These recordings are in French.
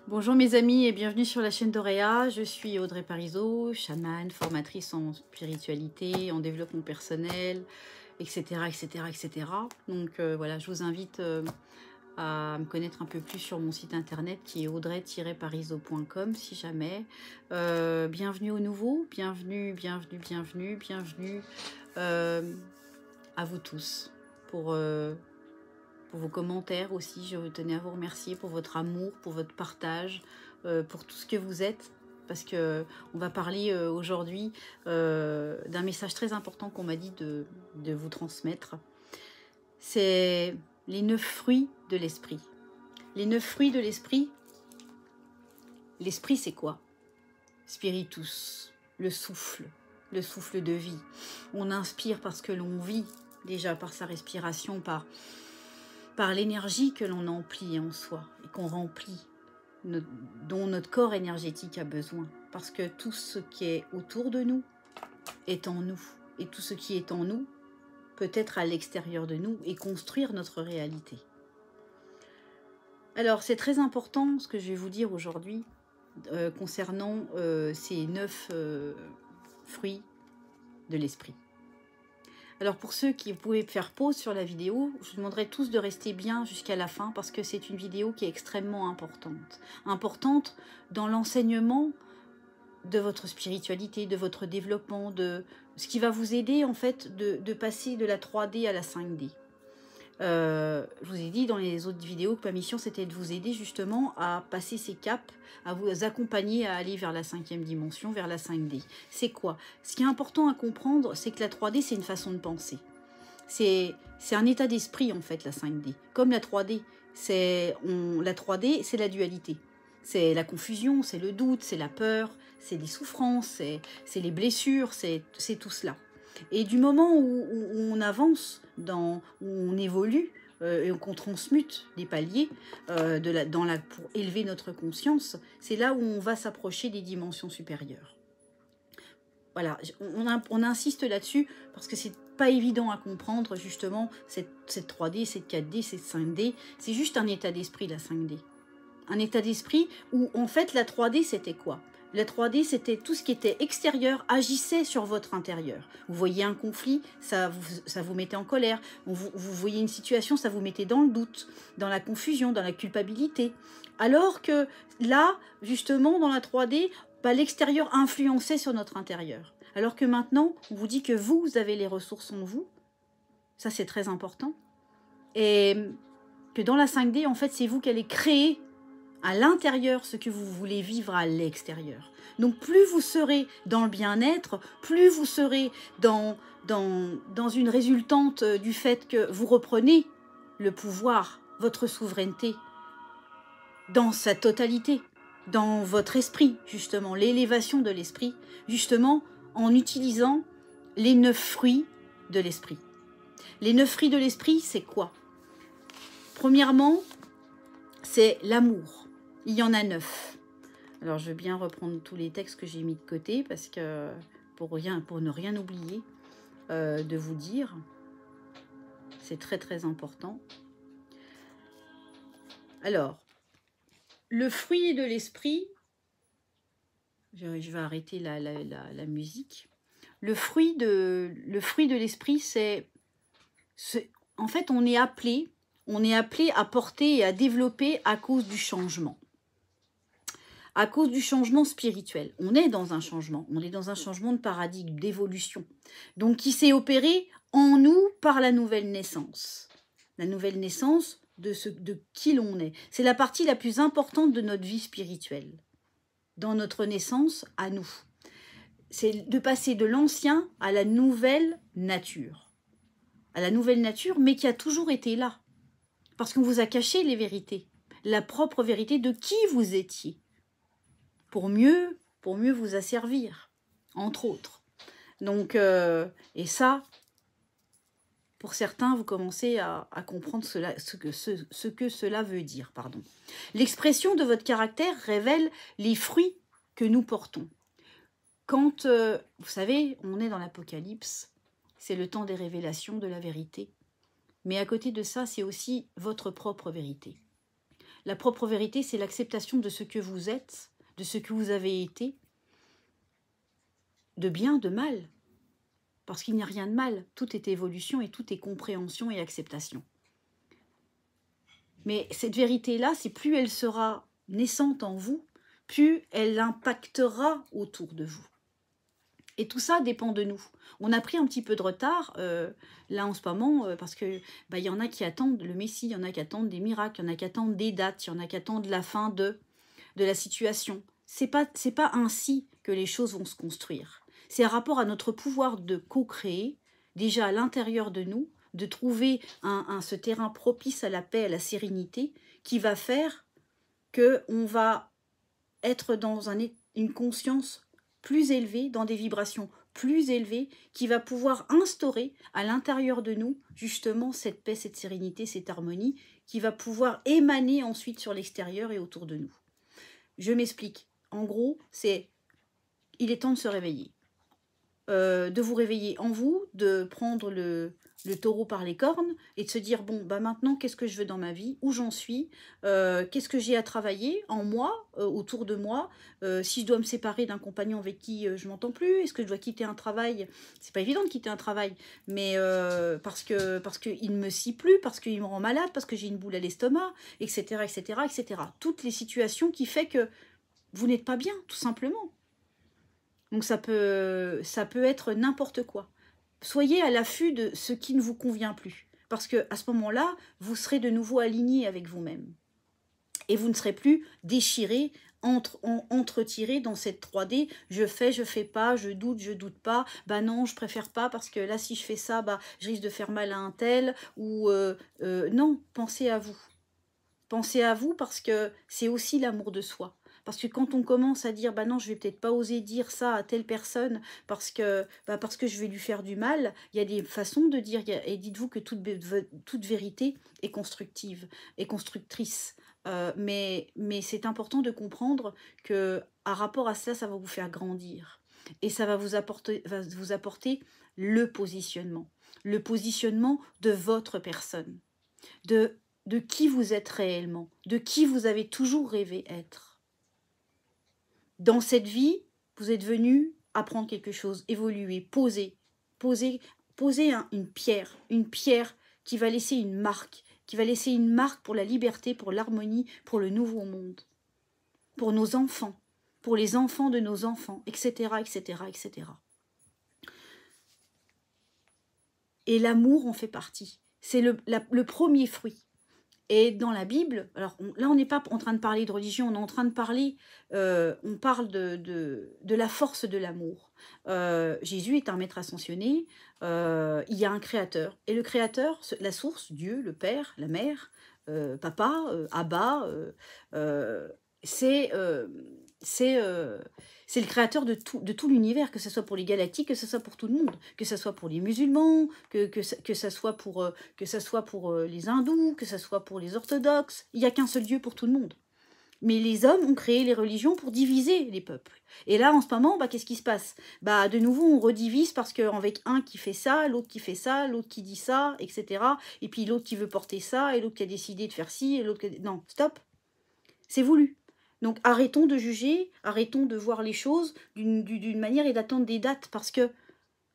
Bonjour mes amis et bienvenue sur la chaîne d'Auréa. Je suis Audrey Parisot, chamane, formatrice en spiritualité, en développement personnel, etc. etc., etc. Donc voilà, je vous invite à me connaître un peu plus sur mon site internet qui est audrey-parisot.com si jamais. Bienvenue aux nouveaux, bienvenue à vous tous pour vos commentaires aussi. Je tenais à vous remercier pour votre amour, pour votre partage, pour tout ce que vous êtes. Parce que on va parler aujourd'hui d'un message très important qu'on m'a dit de vous transmettre. C'est les 9 fruits de l'esprit. Les 9 fruits de l'esprit, l'esprit c'est quoi? Spiritus, le souffle de vie. On inspire parce que l'on vit, déjà par sa respiration, par l'énergie que l'on emplit en soi et qu'on remplit, dont notre corps énergétique a besoin. Parce que tout ce qui est autour de nous est en nous. Et tout ce qui est en nous peut être à l'extérieur de nous et construire notre réalité. Alors c'est très important ce que je vais vous dire aujourd'hui concernant ces 9 fruits de l'esprit. Alors pour ceux qui pouvaient faire pause sur la vidéo, je vous demanderai tous de rester bien jusqu'à la fin parce que c'est une vidéo qui est extrêmement importante. Importante dans l'enseignement de votre spiritualité, de votre développement, de ce qui va vous aider en fait de passer de la 3D à la 5D. Je vous ai dit dans les autres vidéos que ma mission c'était de vous aider justement à passer ces caps, à vous accompagner à aller vers la 5e dimension, vers la 5D. C'est quoi? Ce qui est important à comprendre, c'est que la 3D c'est une façon de penser. C'est un état d'esprit en fait la 5D. Comme la 3D, la 3D c'est la dualité. C'est la confusion, c'est le doute, c'est la peur, c'est les souffrances, c'est les blessures, c'est tout cela. Et du moment où on avance, où on évolue, et qu'on transmute des paliers pour élever notre conscience, c'est là où on va s'approcher des dimensions supérieures. Voilà, on insiste là-dessus parce que c'est pas évident à comprendre justement cette 3D, cette 4D, cette 5D. C'est juste un état d'esprit la 5D. Un état d'esprit où en fait la 3D c'était quoi? La 3D, c'était tout ce qui était extérieur agissait sur votre intérieur. Vous voyez un conflit, ça vous mettait en colère. Vous voyez une situation, ça vous mettait dans le doute, dans la confusion, dans la culpabilité. Alors que là, justement, dans la 3D, l'extérieur influençait sur notre intérieur. Alors que maintenant, on vous dit que vous avez les ressources en vous. Ça, c'est très important. Et que dans la 5D, en fait, c'est vous qui allez créer à l'intérieur ce que vous voulez vivre à l'extérieur. Donc plus vous serez dans le bien-être, plus vous serez dans une résultante du fait que vous reprenez le pouvoir, votre souveraineté, dans sa totalité, dans votre esprit, justement, l'élévation de l'esprit, justement, en utilisant les 9 fruits de l'esprit. Les 9 fruits de l'esprit, c'est quoi? Premièrement, c'est l'amour. Il y en a 9. Alors, je veux bien reprendre tous les textes que j'ai mis de côté parce que pour ne rien oublier de vous dire, c'est très très important. Alors, le fruit de l'esprit, je vais arrêter la musique. Le fruit de l'esprit, c'est en fait, on est appelé à porter et à développer à cause du changement. À cause du changement spirituel. On est dans un changement. On est dans un changement de paradigme, d'évolution. Donc, qui s'est opéré en nous par la nouvelle naissance. La nouvelle naissance de qui l'on est. C'est la partie la plus importante de notre vie spirituelle. Dans notre naissance, à nous. C'est de passer de l'ancien à la nouvelle nature. À la nouvelle nature, mais qui a toujours été là. Parce qu'on vous a caché les vérités. La propre vérité de qui vous étiez. Pour mieux vous asservir, entre autres. Donc, et ça, pour certains, vous commencez à comprendre ce que cela veut dire. L'expression de votre caractère révèle les fruits que nous portons. Quand, vous savez, on est dans l'Apocalypse, c'est le temps des révélations de la vérité. Mais à côté de ça, c'est aussi votre propre vérité. La propre vérité, c'est l'acceptation de ce que vous êtes, de ce que vous avez été, de bien, de mal. Parce qu'il n'y a rien de mal. Tout est évolution et tout est compréhension et acceptation. Mais cette vérité-là, c'est plus elle sera naissante en vous, plus elle impactera autour de vous. Et tout ça dépend de nous. On a pris un petit peu de retard, là en ce moment, parce que y en a qui attendent le Messie, il y en a qui attendent des miracles, il y en a qui attendent des dates, il y en a qui attendent la fin de la situation. C'est pas ainsi que les choses vont se construire. C'est un rapport à notre pouvoir de co-créer, déjà à l'intérieur de nous, de trouver ce terrain propice à la paix, à la sérénité, qui va faire qu'on va être dans une conscience plus élevée, dans des vibrations plus élevées, qui va pouvoir instaurer à l'intérieur de nous, justement, cette paix, cette sérénité, cette harmonie, qui va pouvoir émaner ensuite sur l'extérieur et autour de nous. Je m'explique. En gros, il est temps de se réveiller. De vous réveiller en vous, de prendre le taureau par les cornes et de se dire, bon, maintenant, qu'est-ce que je veux dans ma vie, où j'en suis, qu'est-ce que j'ai à travailler en moi, autour de moi, si je dois me séparer d'un compagnon avec qui je m'entends plus, est-ce que je dois quitter un travail, c'est pas évident de quitter un travail, mais parce qu'il ne me scie plus, parce qu'il me rend malade, parce que j'ai une boule à l'estomac, etc., etc., etc. Toutes les situations qui fait que vous n'êtes pas bien, tout simplement. Donc ça peut être n'importe quoi. Soyez à l'affût de ce qui ne vous convient plus. Parce qu'à ce moment-là, vous serez de nouveau aligné avec vous-même. Et vous ne serez plus déchiré, entretiré dans cette 3D. Je fais pas, je doute pas. Non, je préfère pas parce que là, si je fais ça, je risque de faire mal à un tel. Ou non, pensez à vous. Pensez à vous parce que c'est aussi l'amour de soi. Parce que quand on commence à dire, non, je vais peut-être pas oser dire ça à telle personne parce que je vais lui faire du mal, il y a des façons de dire, et dites-vous que toute vérité est constructive, est constructrice. Mais c'est important de comprendre que à rapport à ça, ça va vous faire grandir. Et ça va vous apporter le positionnement de votre personne, de qui vous êtes réellement, de qui vous avez toujours rêvé être. Dans cette vie, vous êtes venu apprendre quelque chose, évoluer, poser une pierre qui va laisser une marque, pour la liberté, pour l'harmonie, pour le nouveau monde, pour nos enfants, pour les enfants de nos enfants, etc., etc., etc. Et l'amour en fait partie. C'est le premier fruit. Et dans la Bible, alors là on n'est pas en train de parler de religion, on est en train de parler, on parle de la force de l'amour. Jésus est un maître ascensionné, il y a un créateur. Et le créateur, la source, Dieu, le Père, la Mère, Papa, Abba, c'est le créateur de tout l'univers, que ce soit pour les galactiques, que ce soit pour tout le monde, que ce soit pour les musulmans, que ce soit pour les hindous, que ce soit pour les orthodoxes. Il n'y a qu'un seul Dieu pour tout le monde. Mais les hommes ont créé les religions pour diviser les peuples. Et là, en ce moment, qu'est-ce qui se passe? De nouveau, on redivise parce qu'avec un qui fait ça, l'autre qui fait ça, l'autre qui dit ça, etc. Et puis l'autre qui veut porter ça, et l'autre qui a décidé de faire ci, et l'autre qui a... Non, stop. C'est voulu. Donc arrêtons de juger, arrêtons de voir les choses d'une manière et d'attendre des dates, parce que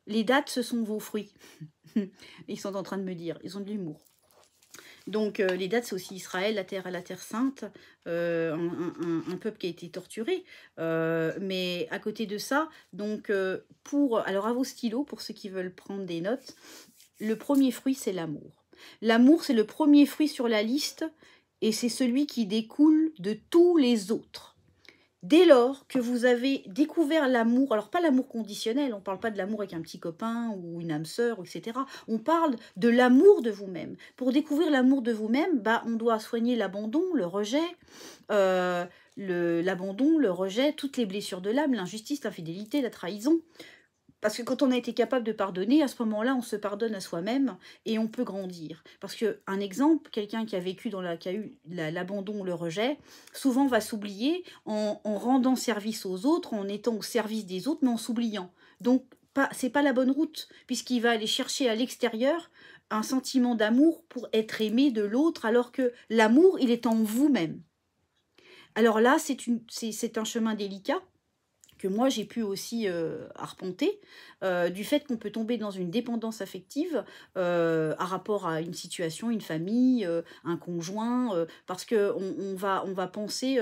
les dates, ce sont vos fruits. Ils sont en train de me dire, ils ont de l'humour. Donc les dates, c'est aussi Israël, la terre sainte, un peuple qui a été torturé. Mais à côté de ça, donc alors à vos stylos, pour ceux qui veulent prendre des notes, le premier fruit, c'est l'amour. L'amour, c'est le premier fruit sur la liste, et c'est celui qui découle de tous les autres. Dès lors que vous avez découvert l'amour, alors pas l'amour conditionnel, on ne parle pas de l'amour avec un petit copain ou une âme sœur, etc. On parle de l'amour de vous-même. Pour découvrir l'amour de vous-même, on doit soigner l'abandon, le rejet, l'abandon, le rejet, toutes les blessures de l'âme, l'injustice, l'infidélité, la trahison. Parce que quand on a été capable de pardonner, à ce moment-là, on se pardonne à soi-même et on peut grandir. Parce qu'un exemple, quelqu'un qui a vécu qui a eu l'abandon, le rejet, souvent va s'oublier en rendant service aux autres, en étant au service des autres, mais en s'oubliant. Donc, c'est pas la bonne route, puisqu'il va aller chercher à l'extérieur un sentiment d'amour pour être aimé de l'autre, alors que l'amour, il est en vous-même. Alors là, c'est un chemin délicat que moi j'ai pu aussi arpenter, du fait qu'on peut tomber dans une dépendance affective à rapport à une situation, une famille, un conjoint, parce que on va penser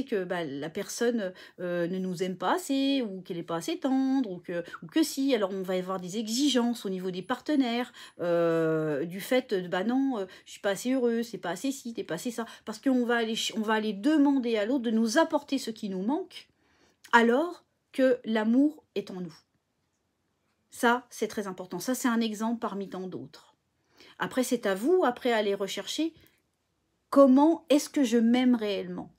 que bah, la personne ne nous aime pas assez, ou qu'elle n'est pas assez tendre, ou que si. Alors on va avoir des exigences au niveau des partenaires, du fait de bah non, je suis pas assez heureux, c'est pas assez ci, t'es pas assez ça, parce qu'on on va aller demander à l'autre de nous apporter ce qui nous manque, alors que l'amour est en nous. Ça, c'est très important. Ça, c'est un exemple parmi tant d'autres. Après, c'est à vous, après, à aller rechercher comment est-ce que je m'aime réellement.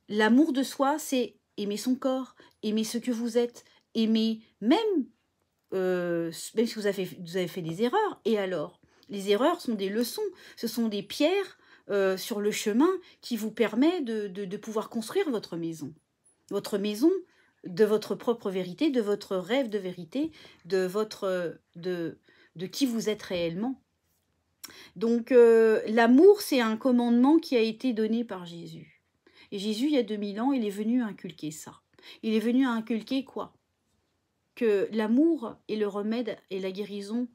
L'amour de soi, c'est aimer son corps, aimer ce que vous êtes, aimer même si vous avez fait des erreurs. Et alors, les erreurs sont des leçons, ce sont des pierres sur le chemin qui vous permet de pouvoir construire votre maison. Votre maison de votre propre vérité, de votre rêve de vérité, de qui vous êtes réellement. Donc l'amour, c'est un commandement qui a été donné par Jésus. Et Jésus, il y a 2000 ans, il est venu inculquer ça. Il est venu inculquer quoi? Que l'amour est le remède et la guérison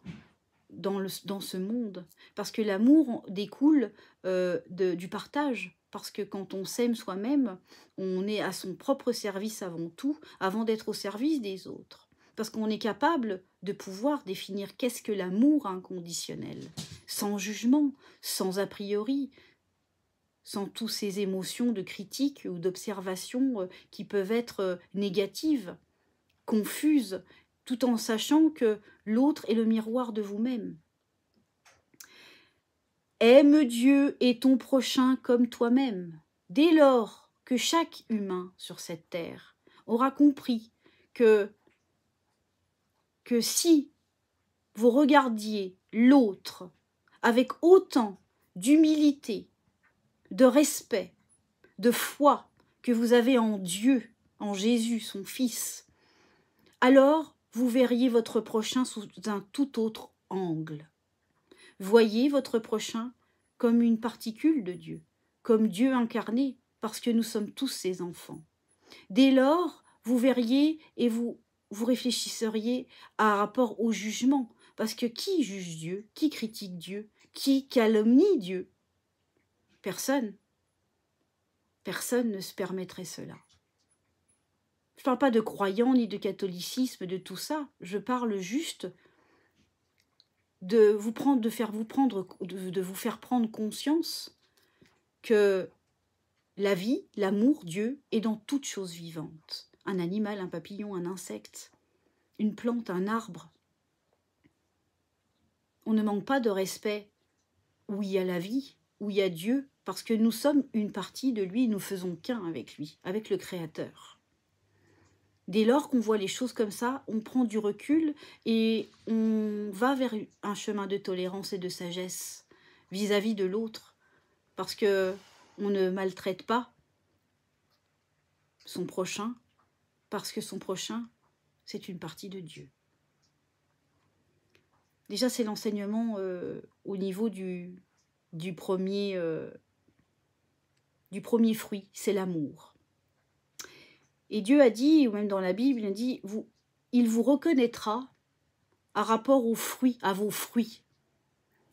dans ce monde. Parce que l'amour découle du partage. Parce que quand on s'aime soi-même, on est à son propre service avant tout, avant d'être au service des autres. Parce qu'on est capable de pouvoir définir qu'est-ce que l'amour inconditionnel, sans jugement, sans a priori, sans toutes ces émotions de critique ou d'observation qui peuvent être négatives, confuses, tout en sachant que l'autre est le miroir de vous-même. Aime Dieu et ton prochain comme toi-même. Dès lors que chaque humain sur cette terre aura compris que si vous regardiez l'autre avec autant d'humilité, de respect, de foi que vous avez en Dieu, en Jésus, son Fils, alors vous verriez votre prochain sous un tout autre angle. Voyez votre prochain comme une particule de Dieu, comme Dieu incarné, parce que nous sommes tous ses enfants. Dès lors, vous verriez et vous réfléchisseriez à rapport au jugement, parce que qui juge Dieu? Qui critique Dieu? Qui calomnie Dieu? Personne. Personne ne se permettrait cela. Je ne parle pas de croyants, ni de catholicisme, de tout ça. Je parle juste de vous faire prendre conscience que la vie, l'amour, Dieu est dans toute chose vivante. Un animal, un papillon, un insecte, une plante, un arbre. On ne manque pas de respect où il y a la vie, où il y a Dieu, parce que nous sommes une partie de lui, nous faisons qu'un avec lui, avec le Créateur. Dès lors qu'on voit les choses comme ça, on prend du recul et on va vers un chemin de tolérance et de sagesse vis-à-vis de l'autre, parce que on ne maltraite pas son prochain, parce que son prochain, c'est une partie de Dieu. Déjà, c'est l'enseignement au niveau du premier fruit, c'est l'amour. Et Dieu a dit, ou même dans la Bible, il a dit, il vous reconnaîtra à rapport aux fruits, à vos fruits.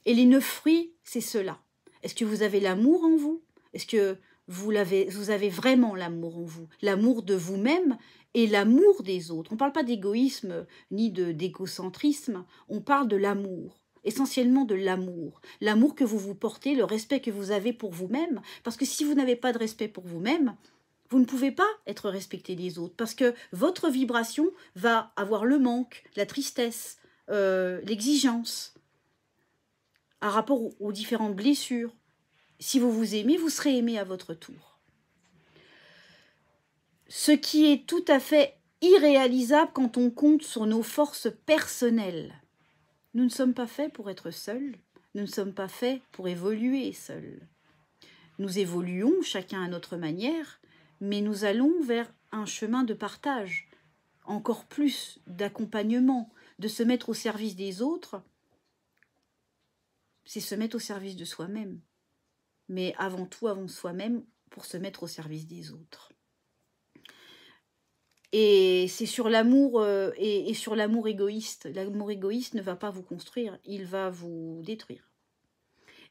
Et les 9 fruits, c'est cela. Est-ce que vous avez l'amour en vous? Est-ce que vous avez vraiment l'amour en vous? L'amour de vous-même et l'amour des autres. On ne parle pas d'égoïsme ni d'égocentrisme, on parle de l'amour. Essentiellement de l'amour. L'amour que vous vous portez, le respect que vous avez pour vous-même. Parce que si vous n'avez pas de respect pour vous-même, vous ne pouvez pas être respecté des autres, parce que votre vibration va avoir le manque, la tristesse, l'exigence, à rapport aux différentes blessures. Si vous vous aimez, vous serez aimé à votre tour. Ce qui est tout à fait irréalisable quand on compte sur nos forces personnelles. Nous ne sommes pas faits pour être seuls, nous ne sommes pas faits pour évoluer seuls. Nous évoluons chacun à notre manière, mais nous allons vers un chemin de partage, encore plus d'accompagnement, de se mettre au service des autres, c'est se mettre au service de soi-même. Mais avant tout, avant soi-même, pour se mettre au service des autres. Et c'est sur l'amour et sur l'amour égoïste. L'amour égoïste ne va pas vous construire, il va vous détruire.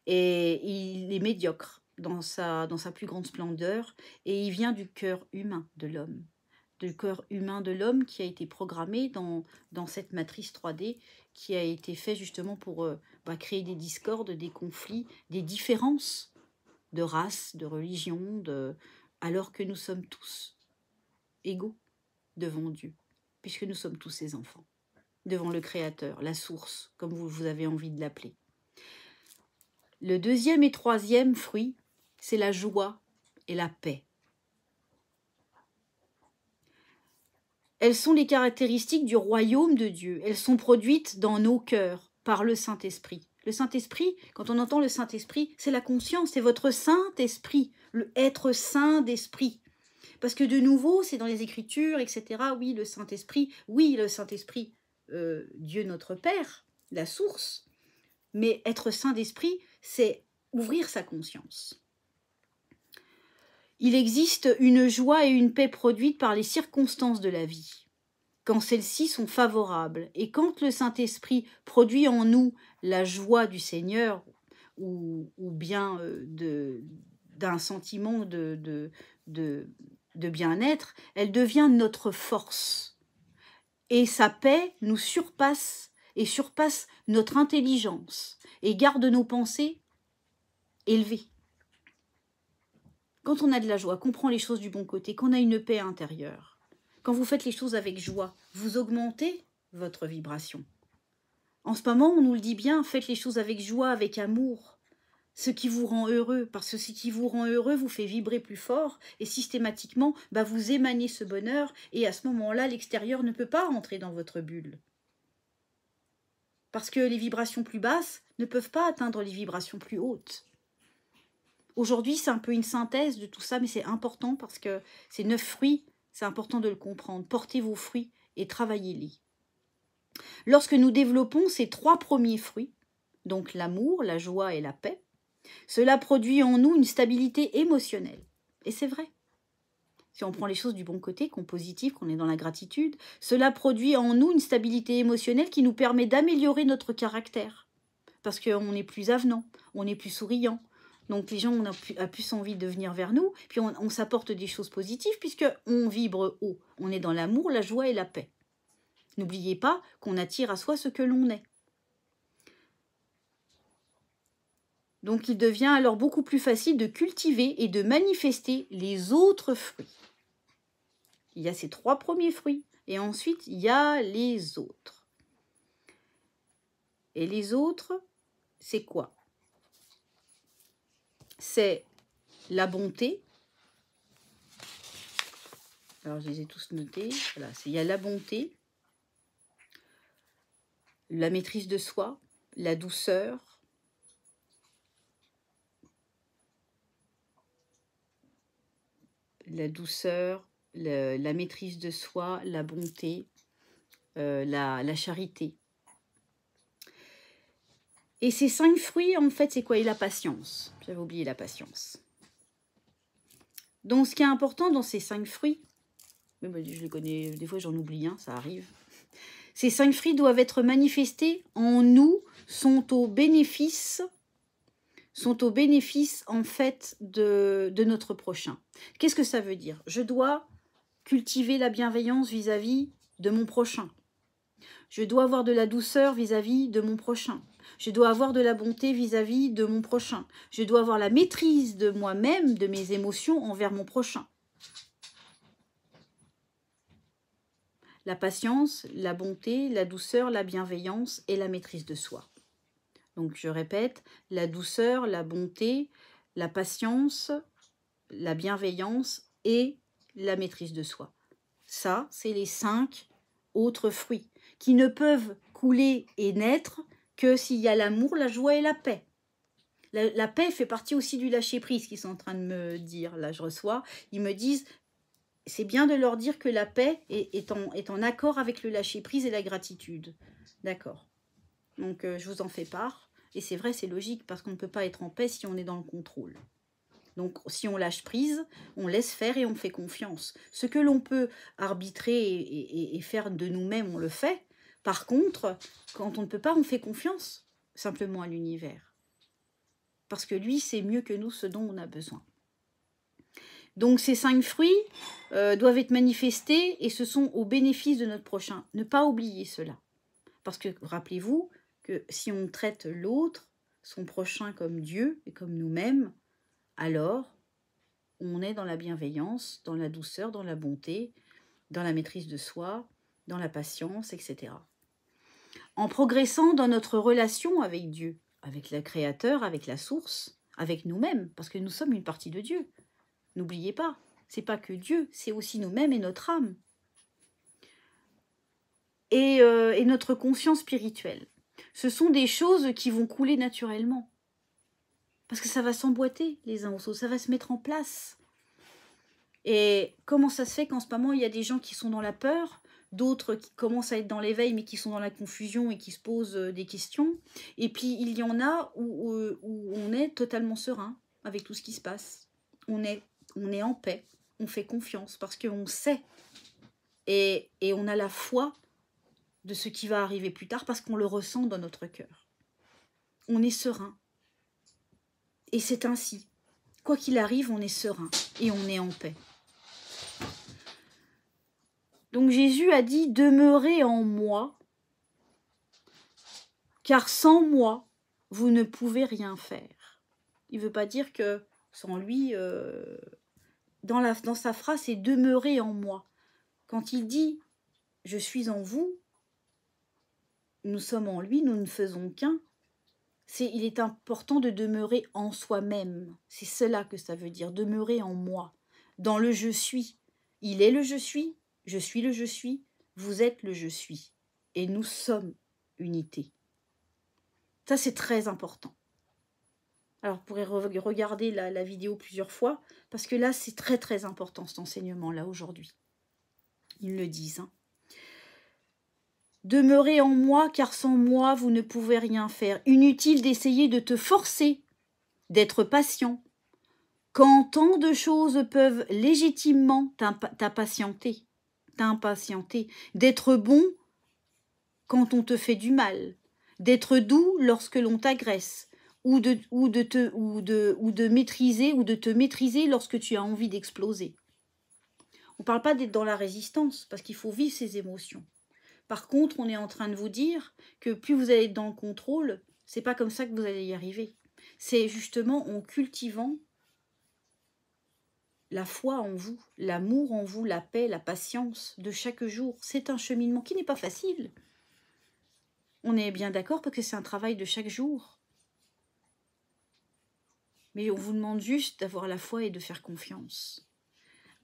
Et il est médiocre dans sa plus grande splendeur, et il vient du cœur humain de l'homme. Du cœur humain de l'homme qui a été programmé dans cette matrice 3D, qui a été fait justement pour créer des discordes, des conflits, des différences de race, de religion, alors que nous sommes tous égaux devant Dieu, puisque nous sommes tous ses enfants, devant le Créateur, la source, comme vous avez envie de l'appeler. Le deuxième et troisième fruit, c'est la joie et la paix. Elles sont les caractéristiques du royaume de Dieu. Elles sont produites dans nos cœurs par le Saint-Esprit. Le Saint-Esprit, quand on entend le Saint-Esprit, c'est la conscience, c'est votre Saint-Esprit, le être saint d'esprit. Parce que de nouveau, c'est dans les Écritures, etc. Oui, le Saint-Esprit, Dieu notre Père, la source. Mais être saint d'esprit, c'est ouvrir sa conscience. Il existe une joie et une paix produites par les circonstances de la vie, quand celles-ci sont favorables. Et quand le Saint-Esprit produit en nous la joie du Seigneur, ou bien d'un sentiment de bien-être, elle devient notre force. Et sa paix nous surpasse et surpasse notre intelligence et garde nos pensées élevées. Quand on a de la joie, qu'on prend les choses du bon côté, qu'on a une paix intérieure, quand vous faites les choses avec joie, vous augmentez votre vibration. En ce moment, on nous le dit bien, faites les choses avec joie, avec amour, ce qui vous rend heureux, parce que ce qui vous rend heureux vous fait vibrer plus fort, et systématiquement, vous émanez ce bonheur, et à ce moment-là, l'extérieur ne peut pas rentrer dans votre bulle. Parce que les vibrations plus basses ne peuvent pas atteindre les vibrations plus hautes. Aujourd'hui, c'est un peu une synthèse de tout ça, mais c'est important parce que ces 9 fruits, c'est important de le comprendre. Portez vos fruits et travaillez-les. Lorsque nous développons ces 3 premiers fruits, donc l'amour, la joie et la paix, cela produit en nous une stabilité émotionnelle. Et c'est vrai. Si on prend les choses du bon côté, qu'on est positif, qu'on est dans la gratitude, cela produit en nous une stabilité émotionnelle qui nous permet d'améliorer notre caractère. Parce qu'on est plus avenant, on est plus souriant. Donc les gens ont plus envie de venir vers nous, puis on s'apporte des choses positives puisqu'on vibre haut. On est dans l'amour, la joie et la paix. N'oubliez pas qu'on attire à soi ce que l'on est. Donc il devient alors beaucoup plus facile de cultiver et de manifester les autres fruits. Il y a ces 3 premiers fruits et ensuite il y a les autres. Et les autres, c'est quoi ? C'est la bonté. Alors, je les ai tous notés. Voilà, il y a la bonté, la maîtrise de soi, la douceur, la maîtrise de soi, la bonté, la charité. Et ces 5 fruits, en fait, c'est quoi ? Et la patience. J'avais oublié la patience. Donc, ce qui est important dans ces 5 fruits, je les connais, des fois j'en oublie, ça arrive. Ces 5 fruits doivent être manifestés en nous, sont au bénéfice en fait de notre prochain. Qu'est-ce que ça veut dire ? Je dois cultiver la bienveillance vis-à-vis de mon prochain. Je dois avoir de la douceur vis-à-vis de mon prochain. Je dois avoir de la bonté vis-à-vis de mon prochain. Je dois avoir la maîtrise de moi-même, de mes émotions envers mon prochain. La patience, la bonté, la douceur, la bienveillance et la maîtrise de soi. Donc je répète, la douceur, la bonté, la patience, la bienveillance et la maîtrise de soi. Ça, c'est les 5 autres fruits qui ne peuvent couler et naître que s'il y a l'amour, la joie et la paix. La paix fait partie aussi du lâcher-prise qu'ils sont en train de me dire. Là, je reçois, ils me disent, c'est bien de leur dire que la paix est en accord avec le lâcher-prise et la gratitude. D'accord. Donc, je vous en fais part. Et c'est vrai, c'est logique, parce qu'on ne peut pas être en paix si on est dans le contrôle. Donc, si on lâche prise, on laisse faire et on fait confiance. Ce que l'on peut arbitrer et faire de nous-mêmes, on le fait. Par contre, quand on ne peut pas, on fait confiance simplement à l'univers. Parce que lui, c'est mieux que nous ce dont on a besoin. Donc, ces 5 fruits doivent être manifestés et ce sont au bénéfice de notre prochain. Ne pas oublier cela. Parce que, rappelez-vous, que si on traite l'autre, son prochain comme Dieu et comme nous-mêmes, alors on est dans la bienveillance, dans la douceur, dans la bonté, dans la maîtrise de soi, dans la patience, etc. En progressant dans notre relation avec Dieu, avec le Créateur, avec la source, avec nous-mêmes, parce que nous sommes une partie de Dieu. N'oubliez pas, c'est pas que Dieu, c'est aussi nous-mêmes et notre âme. Et notre conscience spirituelle. Ce sont des choses qui vont couler naturellement. Parce que ça va s'emboîter les uns aux autres, ça va se mettre en place. Et comment ça se fait qu'en ce moment, il y a des gens qui sont dans la peur, d'autres qui commencent à être dans l'éveil, mais qui sont dans la confusion et qui se posent des questions. Et puis, il y en a où on est totalement serein avec tout ce qui se passe. On est en paix, on fait confiance parce qu'on sait. Et on a la foi de ce qui va arriver plus tard parce qu'on le ressent dans notre cœur. On est serein. Et c'est ainsi. Quoi qu'il arrive, on est serein et on est en paix. Donc Jésus a dit « Demeurez en moi, car sans moi, vous ne pouvez rien faire. » Il ne veut pas dire que sans lui, dans sa phrase, c'est « Demeurez en moi ». Quand il dit « Je suis en vous », nous sommes en lui, nous ne faisons qu'un. Il est important de demeurer en soi-même. C'est cela que ça veut dire, demeurer en moi, dans le « je suis ». Il est le « je suis », je suis le « je suis », vous êtes le « je suis ». Et nous sommes unité. Ça, c'est très important. Alors, vous pourrez regarder la vidéo plusieurs fois, parce que là, c'est très très important cet enseignement-là aujourd'hui. Ils le disent. Hein. Demeurez en moi, car sans moi, vous ne pouvez rien faire. Inutile d'essayer de te forcer, d'être patient, quand tant de choses peuvent légitimement t'impatienter, d'être bon quand on te fait du mal, d'être doux lorsque l'on t'agresse, ou de maîtriser ou de te maîtriser lorsque tu as envie d'exploser. On ne parle pas d'être dans la résistance, parce qu'il faut vivre ses émotions. Par contre, on est en train de vous dire que plus vous allez être dans le contrôle, c'est pas comme ça que vous allez y arriver. C'est justement en cultivant la foi en vous, l'amour en vous, la paix, la patience de chaque jour. C'est un cheminement qui n'est pas facile. On est bien d'accord parce que c'est un travail de chaque jour. Mais on vous demande juste d'avoir la foi et de faire confiance.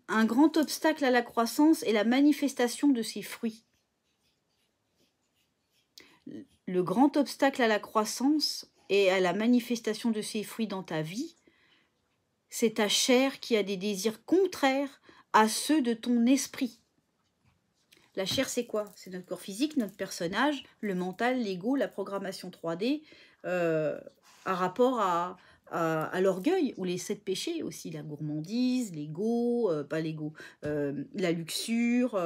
Un grand obstacle à la croissance est la manifestation de ses fruits. Le grand obstacle à la croissance et à la manifestation de ses fruits dans ta vie, c'est ta chair qui a des désirs contraires à ceux de ton esprit. La chair, c'est quoi? C'est notre corps physique, notre personnage, le mental, l'ego, la programmation 3D, à rapport à l'orgueil, ou les 7 péchés aussi, la gourmandise, l'ego, pas l'ego, la luxure,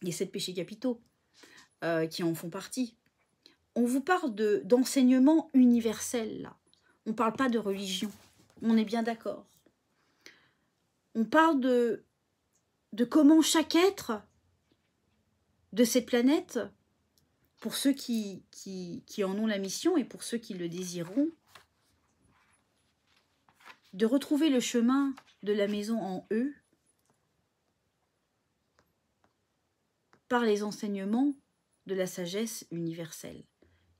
les 7 péchés capitaux, qui en font partie. On vous parle d'enseignement universel, là. On ne parle pas de religion. On est bien d'accord. On parle de comment chaque être de cette planète, pour ceux qui en ont la mission et pour ceux qui le désireront, de retrouver le chemin de la maison en eux par les enseignements de la sagesse universelle,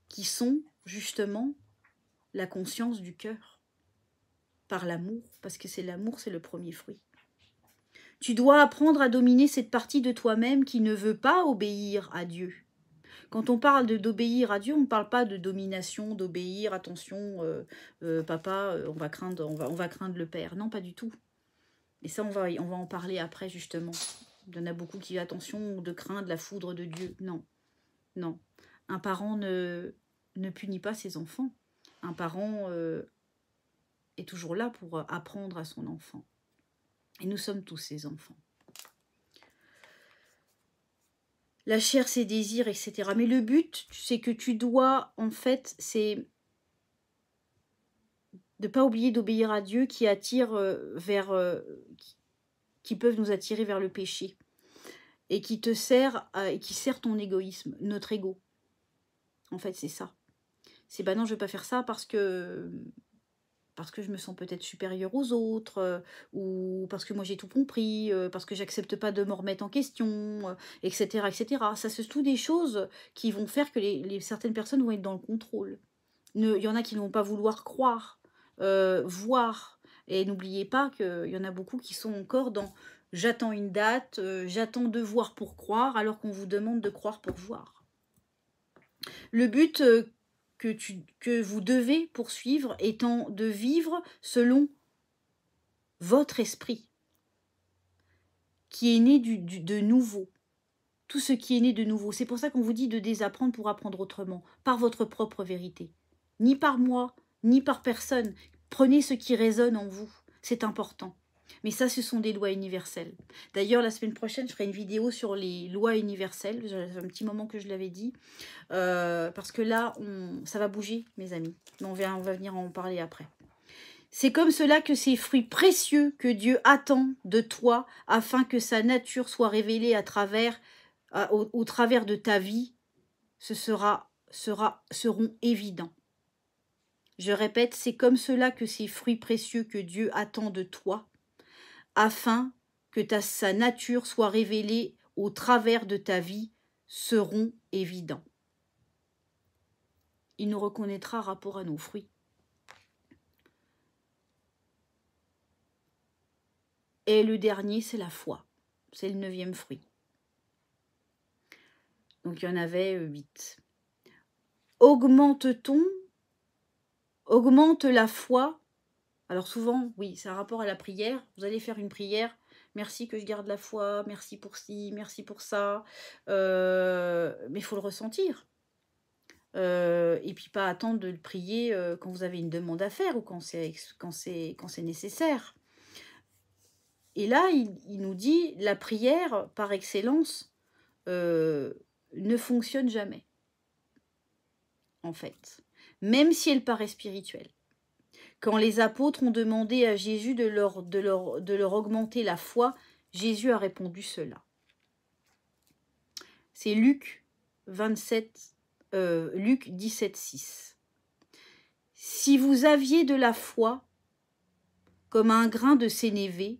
qui sont justement la conscience du cœur, par l'amour, parce que c'est l'amour, c'est le premier fruit. Tu dois apprendre à dominer cette partie de toi-même qui ne veut pas obéir à Dieu. Quand on parle d'obéir à Dieu, on ne parle pas de domination, d'obéir, attention, papa, on va craindre le Père. Non, pas du tout. Et ça, on va en parler après, justement. Il y en a beaucoup qui, attention, de craindre la foudre de Dieu. Non, non. Un parent ne punit pas ses enfants. Un parent est toujours là pour apprendre à son enfant. Et nous sommes tous ses enfants. La chair, ses désirs, etc. Mais le but, c'est que tu dois, en fait, c'est de ne pas oublier d'obéir à Dieu qui attire qui peuvent nous attirer vers le péché. Et qui te sert, et qui sert ton égoïsme, notre ego. En fait, c'est ça. C'est, bah non, je ne vais pas faire ça parce que je me sens peut-être supérieure aux autres, ou parce que moi j'ai tout compris, parce que j'accepte pas de me remettre en question, etc., etc. Ça, c'est tout des choses qui vont faire que certaines personnes vont être dans le contrôle. Il y en a qui ne vont pas vouloir croire, voir. Et n'oubliez pas qu'il y en a beaucoup qui sont encore dans « j'attends une date, j'attends de voir pour croire », alors qu'on vous demande de croire pour voir. Le but que vous devez poursuivre étant de vivre selon votre esprit, qui est né de nouveau. Tout ce qui est né de nouveau. C'est pour ça qu'on vous dit de désapprendre pour apprendre autrement, par votre propre vérité. Ni par moi, ni par personne. Prenez ce qui résonne en vous. C'est important. Mais ça, ce sont des lois universelles. D'ailleurs, la semaine prochaine, je ferai une vidéo sur les lois universelles. Ça fait un petit moment que je l'avais dit. Parce que là, ça va bouger, mes amis. On va venir en parler après. C'est comme cela que ces fruits précieux que Dieu attend de toi, afin que sa nature soit révélée à travers, au travers de ta vie, seront évidents. Je répète, c'est comme cela que ces fruits précieux que Dieu attend de toi, afin que sa nature soit révélée au travers de ta vie, seront évidents. Il nous reconnaîtra rapport à nos fruits. Et le dernier, c'est la foi. C'est le 9e fruit. Donc, il y en avait 8. Augmente la foi. Alors souvent, oui, c'est un rapport à la prière. Vous allez faire une prière. Merci que je garde la foi. Merci pour ci, merci pour ça. Mais il faut le ressentir. Et puis pas attendre de le prier quand vous avez une demande à faire ou quand c'est nécessaire. Et là, il nous dit, la prière, par excellence, ne fonctionne jamais, en fait, même si elle paraît spirituelle. Quand les apôtres ont demandé à Jésus de leur augmenter la foi, Jésus a répondu cela. C'est Luc 17, 6. Si vous aviez de la foi comme un grain de sénévé,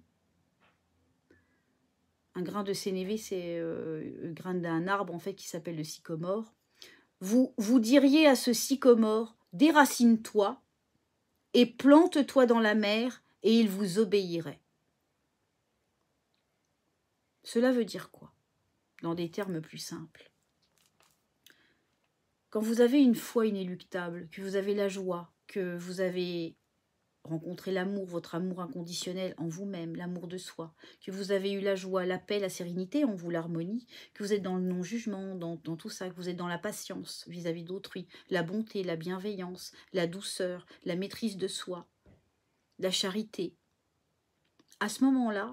un grain de sénévé, c'est le grain d'un arbre en fait qui s'appelle le sycomore. Vous diriez à ce sycomore, déracine-toi et plante-toi dans la mer, et il vous obéirait. Cela veut dire quoi? Dans des termes plus simples. Quand vous avez une foi inéluctable, que vous avez la joie, que vous avez rencontré l'amour, votre amour inconditionnel en vous-même, l'amour de soi, que vous avez eu la joie, la paix, la sérénité en vous, l'harmonie, que vous êtes dans le non-jugement, dans tout ça, que vous êtes dans la patience vis-à-vis d'autrui, la bonté, la bienveillance, la douceur, la maîtrise de soi, la charité. À ce moment-là,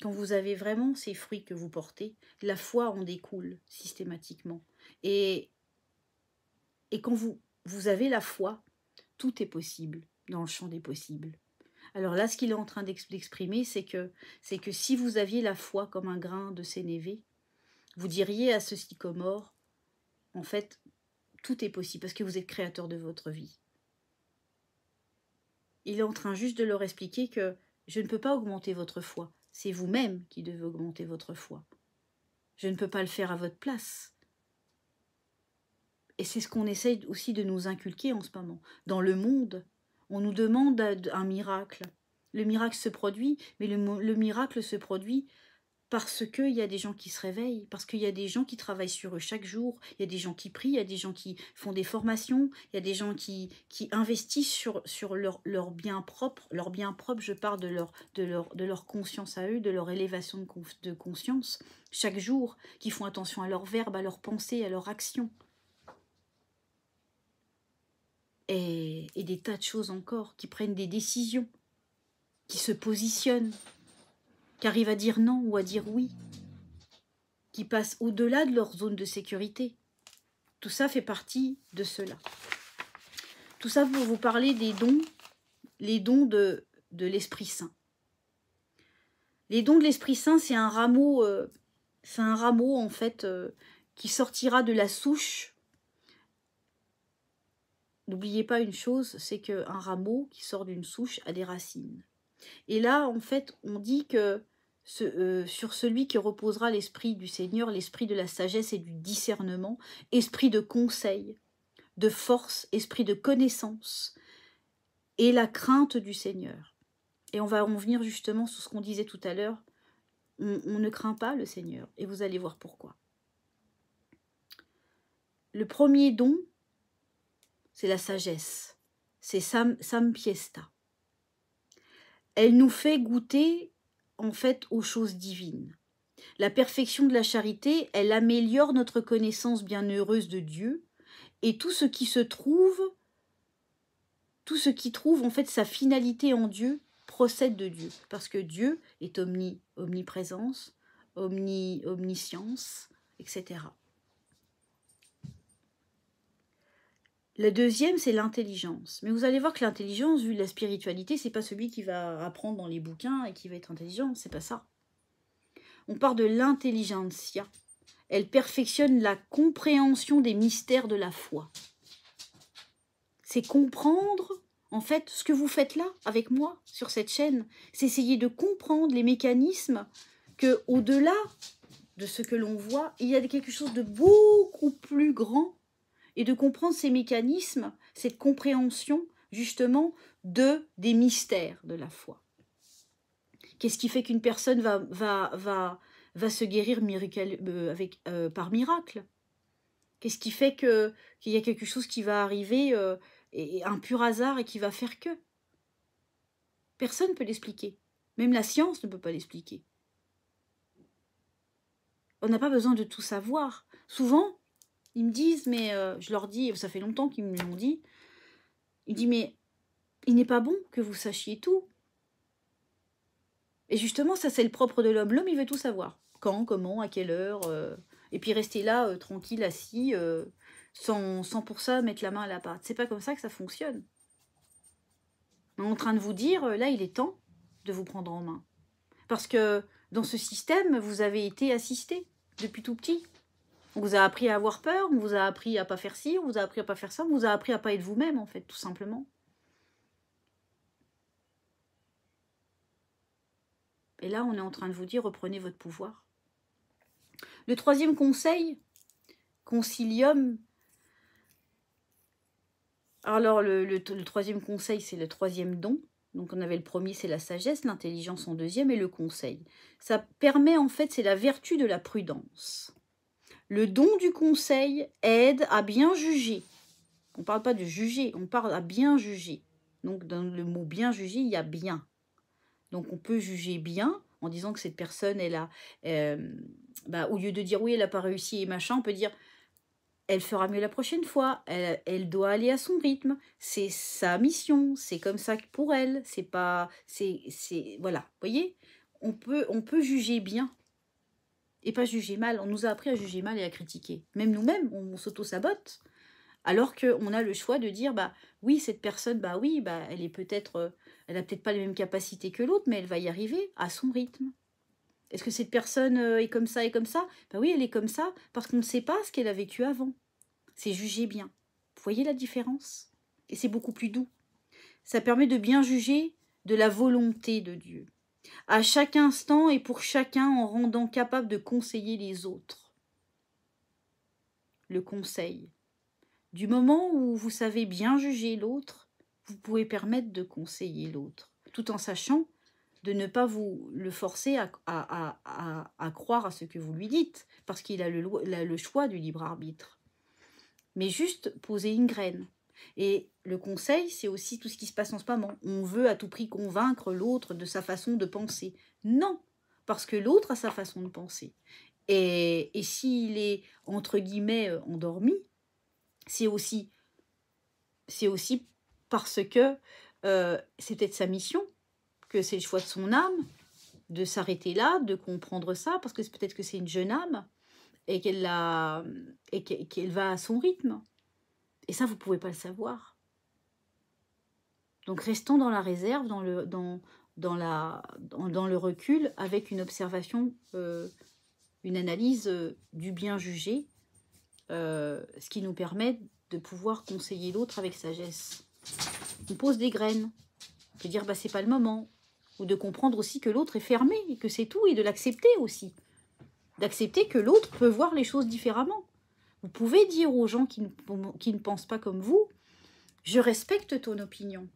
quand vous avez vraiment ces fruits que vous portez, la foi en découle systématiquement. Et quand vous avez la foi, tout est possible dans le champ des possibles. Alors là, ce qu'il est en train d'exprimer, c'est que si vous aviez la foi comme un grain de sénévé, vous diriez à ce sycomore, en fait, tout est possible parce que vous êtes créateur de votre vie. Il est en train juste de leur expliquer que je ne peux pas augmenter votre foi. C'est vous-même qui devez augmenter votre foi. Je ne peux pas le faire à votre place. Et c'est ce qu'on essaye aussi de nous inculquer en ce moment. Dans le monde, on nous demande un miracle. Le miracle se produit, mais le miracle se produit parce qu'il y a des gens qui se réveillent, parce qu'il y a des gens qui travaillent sur eux chaque jour, il y a des gens qui prient, il y a des gens qui font des formations, il y a des gens qui investissent sur leur bien propre. Leur bien propre, je parle de leur conscience à eux, de leur élévation de conscience, chaque jour, qui font attention à leurs verbes, à leurs pensées, à leurs actions. et des tas de choses encore, qui prennent des décisions, qui se positionnent, qui arrivent à dire non ou à dire oui, qui passent au-delà de leur zone de sécurité. Tout ça fait partie de cela. Tout ça pour vous parler des dons, les dons de l'Esprit Saint. Les dons de l'Esprit Saint, c'est un rameau en fait qui sortira de la souche. N'oubliez pas une chose, c'est qu'un rameau qui sort d'une souche a des racines. Et là, en fait, on dit que sur celui qui reposera l'Esprit du Seigneur, l'Esprit de la sagesse et du discernement, esprit de conseil, de force, esprit de connaissance et la crainte du Seigneur. Et on va en venir justement sur ce qu'on disait tout à l'heure. On ne craint pas le Seigneur, et vous allez voir pourquoi. Le premier don, c'est la sagesse, c'est Sampiesta. Elle nous fait goûter en fait aux choses divines. La perfection de la charité, elle améliore notre connaissance bienheureuse de Dieu, et tout ce qui trouve en fait sa finalité en Dieu procède de Dieu, parce que Dieu est omniprésence, omniscience, etc. Le deuxième, c'est l'intelligence. Mais vous allez voir que l'intelligence, vu la spiritualité, c'est pas celui qui va apprendre dans les bouquins et qui va être intelligent, c'est pas ça. On part de l'intelligentsia. Elle perfectionne la compréhension des mystères de la foi. C'est comprendre, en fait, ce que vous faites là, avec moi, sur cette chaîne. C'est essayer de comprendre les mécanismes que, au-delà de ce que l'on voit, il y a quelque chose de beaucoup plus grand, et de comprendre ces mécanismes, cette compréhension, justement, des mystères de la foi. Qu'est-ce qui fait qu'une personne va se guérir par miracle? Qu'est-ce qui fait qu'il y a quelque chose qui va arriver, et un pur hasard, et qui va faire que? Personne ne peut l'expliquer. Même la science ne peut pas l'expliquer. On n'a pas besoin de tout savoir. Souvent, ils me disent, mais je leur dis, ça fait longtemps qu'ils me l'ont dit, ils disent, mais il n'est pas bon que vous sachiez tout. Et justement, ça c'est le propre de l'homme. L'homme, il veut tout savoir. Quand, comment, à quelle heure, et puis rester là, tranquille, assis, sans pour ça mettre la main à la pâte. C'est pas comme ça que ça fonctionne. On est en train de vous dire, là, il est temps de vous prendre en main. Parce que dans ce système, vous avez été assisté depuis tout petit. On vous a appris à avoir peur, on vous a appris à pas faire ci, on vous a appris à pas faire ça, on vous a appris à pas être vous-même, en fait, tout simplement. Et là, on est en train de vous dire, reprenez votre pouvoir. Le troisième conseil, concilium. Alors, le troisième conseil, c'est le troisième don. Donc, on avait le premier, c'est la sagesse, l'intelligence en deuxième, et le conseil. Ça permet, en fait, c'est la vertu de la prudence. Le don du conseil aide à bien juger. On ne parle pas de juger, on parle à bien juger. Donc, dans le mot bien juger, il y a bien. Donc, on peut juger bien en disant que cette personne, elle a... au lieu de dire oui, elle n'a pas réussi et machin, on peut dire elle fera mieux la prochaine fois, elle doit aller à son rythme, c'est sa mission, c'est comme ça pour elle, c'est pas... voilà, vous voyez, on peut juger bien. Et pas juger mal. On nous a appris à juger mal et à critiquer. Même nous-mêmes, on s'auto-sabote. Alors qu'on a le choix de dire, oui, cette personne, elle est peut-être, elle n'a peut-être pas les mêmes capacités que l'autre, mais elle va y arriver à son rythme. Est-ce que cette personne est comme ça et comme ça? Oui, elle est comme ça parce qu'on ne sait pas ce qu'elle a vécu avant. C'est juger bien. Vous voyez la différence? Et c'est beaucoup plus doux. Ça permet de bien juger de la volonté de Dieu. À chaque instant et pour chacun en rendant capable de conseiller les autres. Le conseil. Du moment où vous savez bien juger l'autre, vous pouvez permettre de conseiller l'autre, tout en sachant de ne pas vous le forcer à croire à ce que vous lui dites, parce qu'il a le choix du libre arbitre. Mais juste poser une graine. Et le conseil, c'est aussi tout ce qui se passe en ce moment. On veut à tout prix convaincre l'autre de sa façon de penser. Non, parce que l'autre a sa façon de penser. Et s'il est, entre guillemets, endormi, c'est aussi c'est aussi parce que c'est peut-être sa mission, que c'est le choix de son âme, de s'arrêter là, de comprendre ça, parce que peut-être que c'est une jeune âme, et qu'elle va à son rythme. Et ça, vous ne pouvez pas le savoir. Donc restons dans la réserve, dans le recul, avec une observation, une analyse du bien jugé, ce qui nous permet de pouvoir conseiller l'autre avec sagesse. On pose des graines, on peut dire bah, c'est pas le moment, ou de comprendre aussi que l'autre est fermé, et que c'est tout, et de l'accepter aussi. D'accepter que l'autre peut voir les choses différemment. Vous pouvez dire aux gens qui ne pensent pas comme vous, je respecte ton opinion.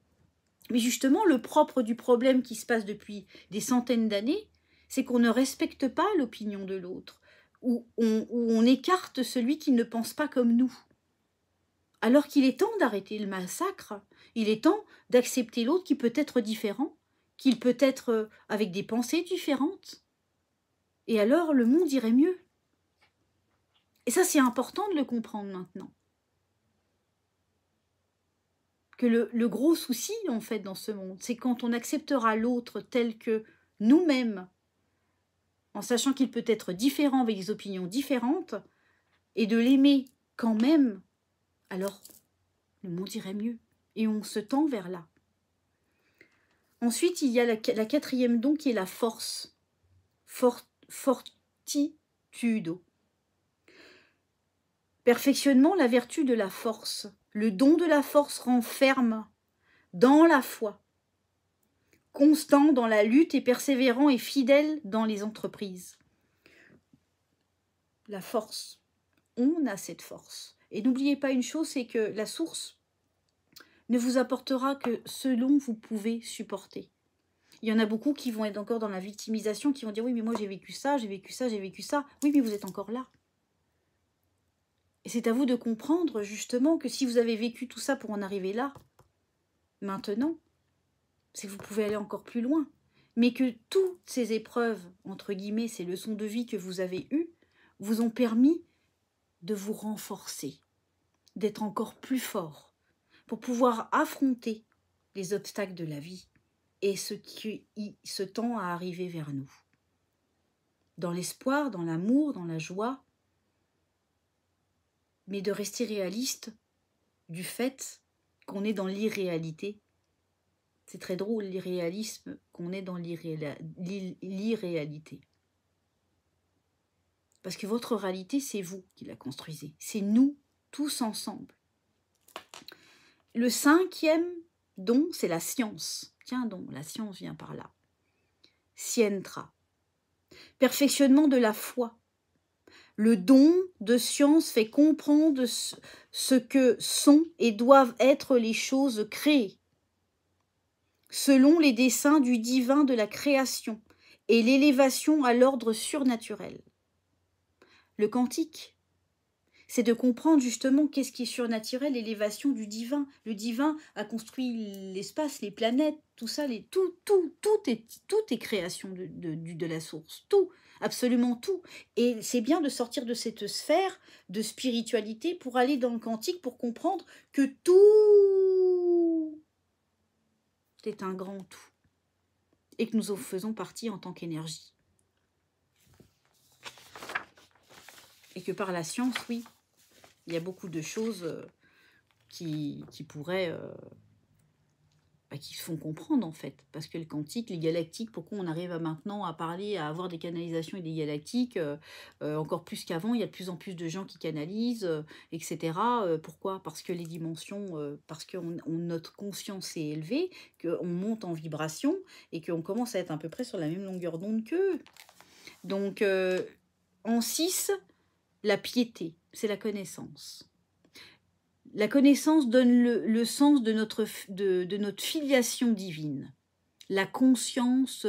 Mais justement, le propre du problème qui se passe depuis des centaines d'années, c'est qu'on ne respecte pas l'opinion de l'autre, où on écarte celui qui ne pense pas comme nous. Alors qu'il est temps d'arrêter le massacre, il est temps d'accepter l'autre qui peut être différent, qu'il peut être avec des pensées différentes. Et alors, le monde irait mieux. Et ça, c'est important de le comprendre maintenant. Que le gros souci, en fait, dans ce monde, c'est quand on acceptera l'autre tel que nous-mêmes, en sachant qu'il peut être différent avec des opinions différentes, et de l'aimer quand même, alors le monde irait mieux. Et on se tend vers là. Ensuite, il y a la quatrième don qui est la force. Fortitudo. Perfectionnement, la vertu de la force. Le don de la force renferme dans la foi, constant dans la lutte et persévérant et fidèle dans les entreprises. La force. On a cette force. Et n'oubliez pas une chose, c'est que la source ne vous apportera que ce dont vous pouvez supporter. Il y en a beaucoup qui vont être encore dans la victimisation, qui vont dire « Oui, mais moi j'ai vécu ça, j'ai vécu ça, j'ai vécu ça. » Oui, mais vous êtes encore là. Et c'est à vous de comprendre justement que si vous avez vécu tout ça pour en arriver là, maintenant, c'est que vous pouvez aller encore plus loin. Mais que toutes ces épreuves, entre guillemets, ces leçons de vie que vous avez eues, vous ont permis de vous renforcer, d'être encore plus fort, pour pouvoir affronter les obstacles de la vie et ce qui se tend à arriver vers nous. Dans l'espoir, dans l'amour, dans la joie, mais de rester réaliste du fait qu'on est dans l'irréalité. C'est très drôle, l'irréalisme, qu'on est dans l'irréalité. Parce que votre réalité, c'est vous qui la construisez. C'est nous, tous ensemble. Le cinquième don, c'est la science. Tiens donc, la science vient par là. Scientra. Perfectionnement de la foi. Le don de science fait comprendre ce que sont et doivent être les choses créées, selon les desseins du divin de la création et l'élévation à l'ordre surnaturel. Le quantique, c'est de comprendre justement qu'est-ce qui est surnaturel, l'élévation du divin. Le divin a construit l'espace, les planètes, tout ça, tout est création de la source, tout, absolument tout. Et c'est bien de sortir de cette sphère de spiritualité pour aller dans le quantique, pour comprendre que tout est un grand tout et que nous en faisons partie en tant qu'énergie. Et que par la science, oui, il y a beaucoup de choses qui pourraient, qui se font comprendre en fait. Parce que le quantique, les galactiques, pourquoi on arrive maintenant à parler, à avoir des canalisations et des galactiques, encore plus qu'avant, il y a de plus en plus de gens qui canalisent, etc. Pourquoi? Parce que les dimensions, parce que notre conscience est élevée, qu'on monte en vibration et qu'on commence à être à peu près sur la même longueur d'onde qu'eux. Donc, en 6, la piété, c'est la connaissance. La connaissance donne le sens de notre filiation divine. La conscience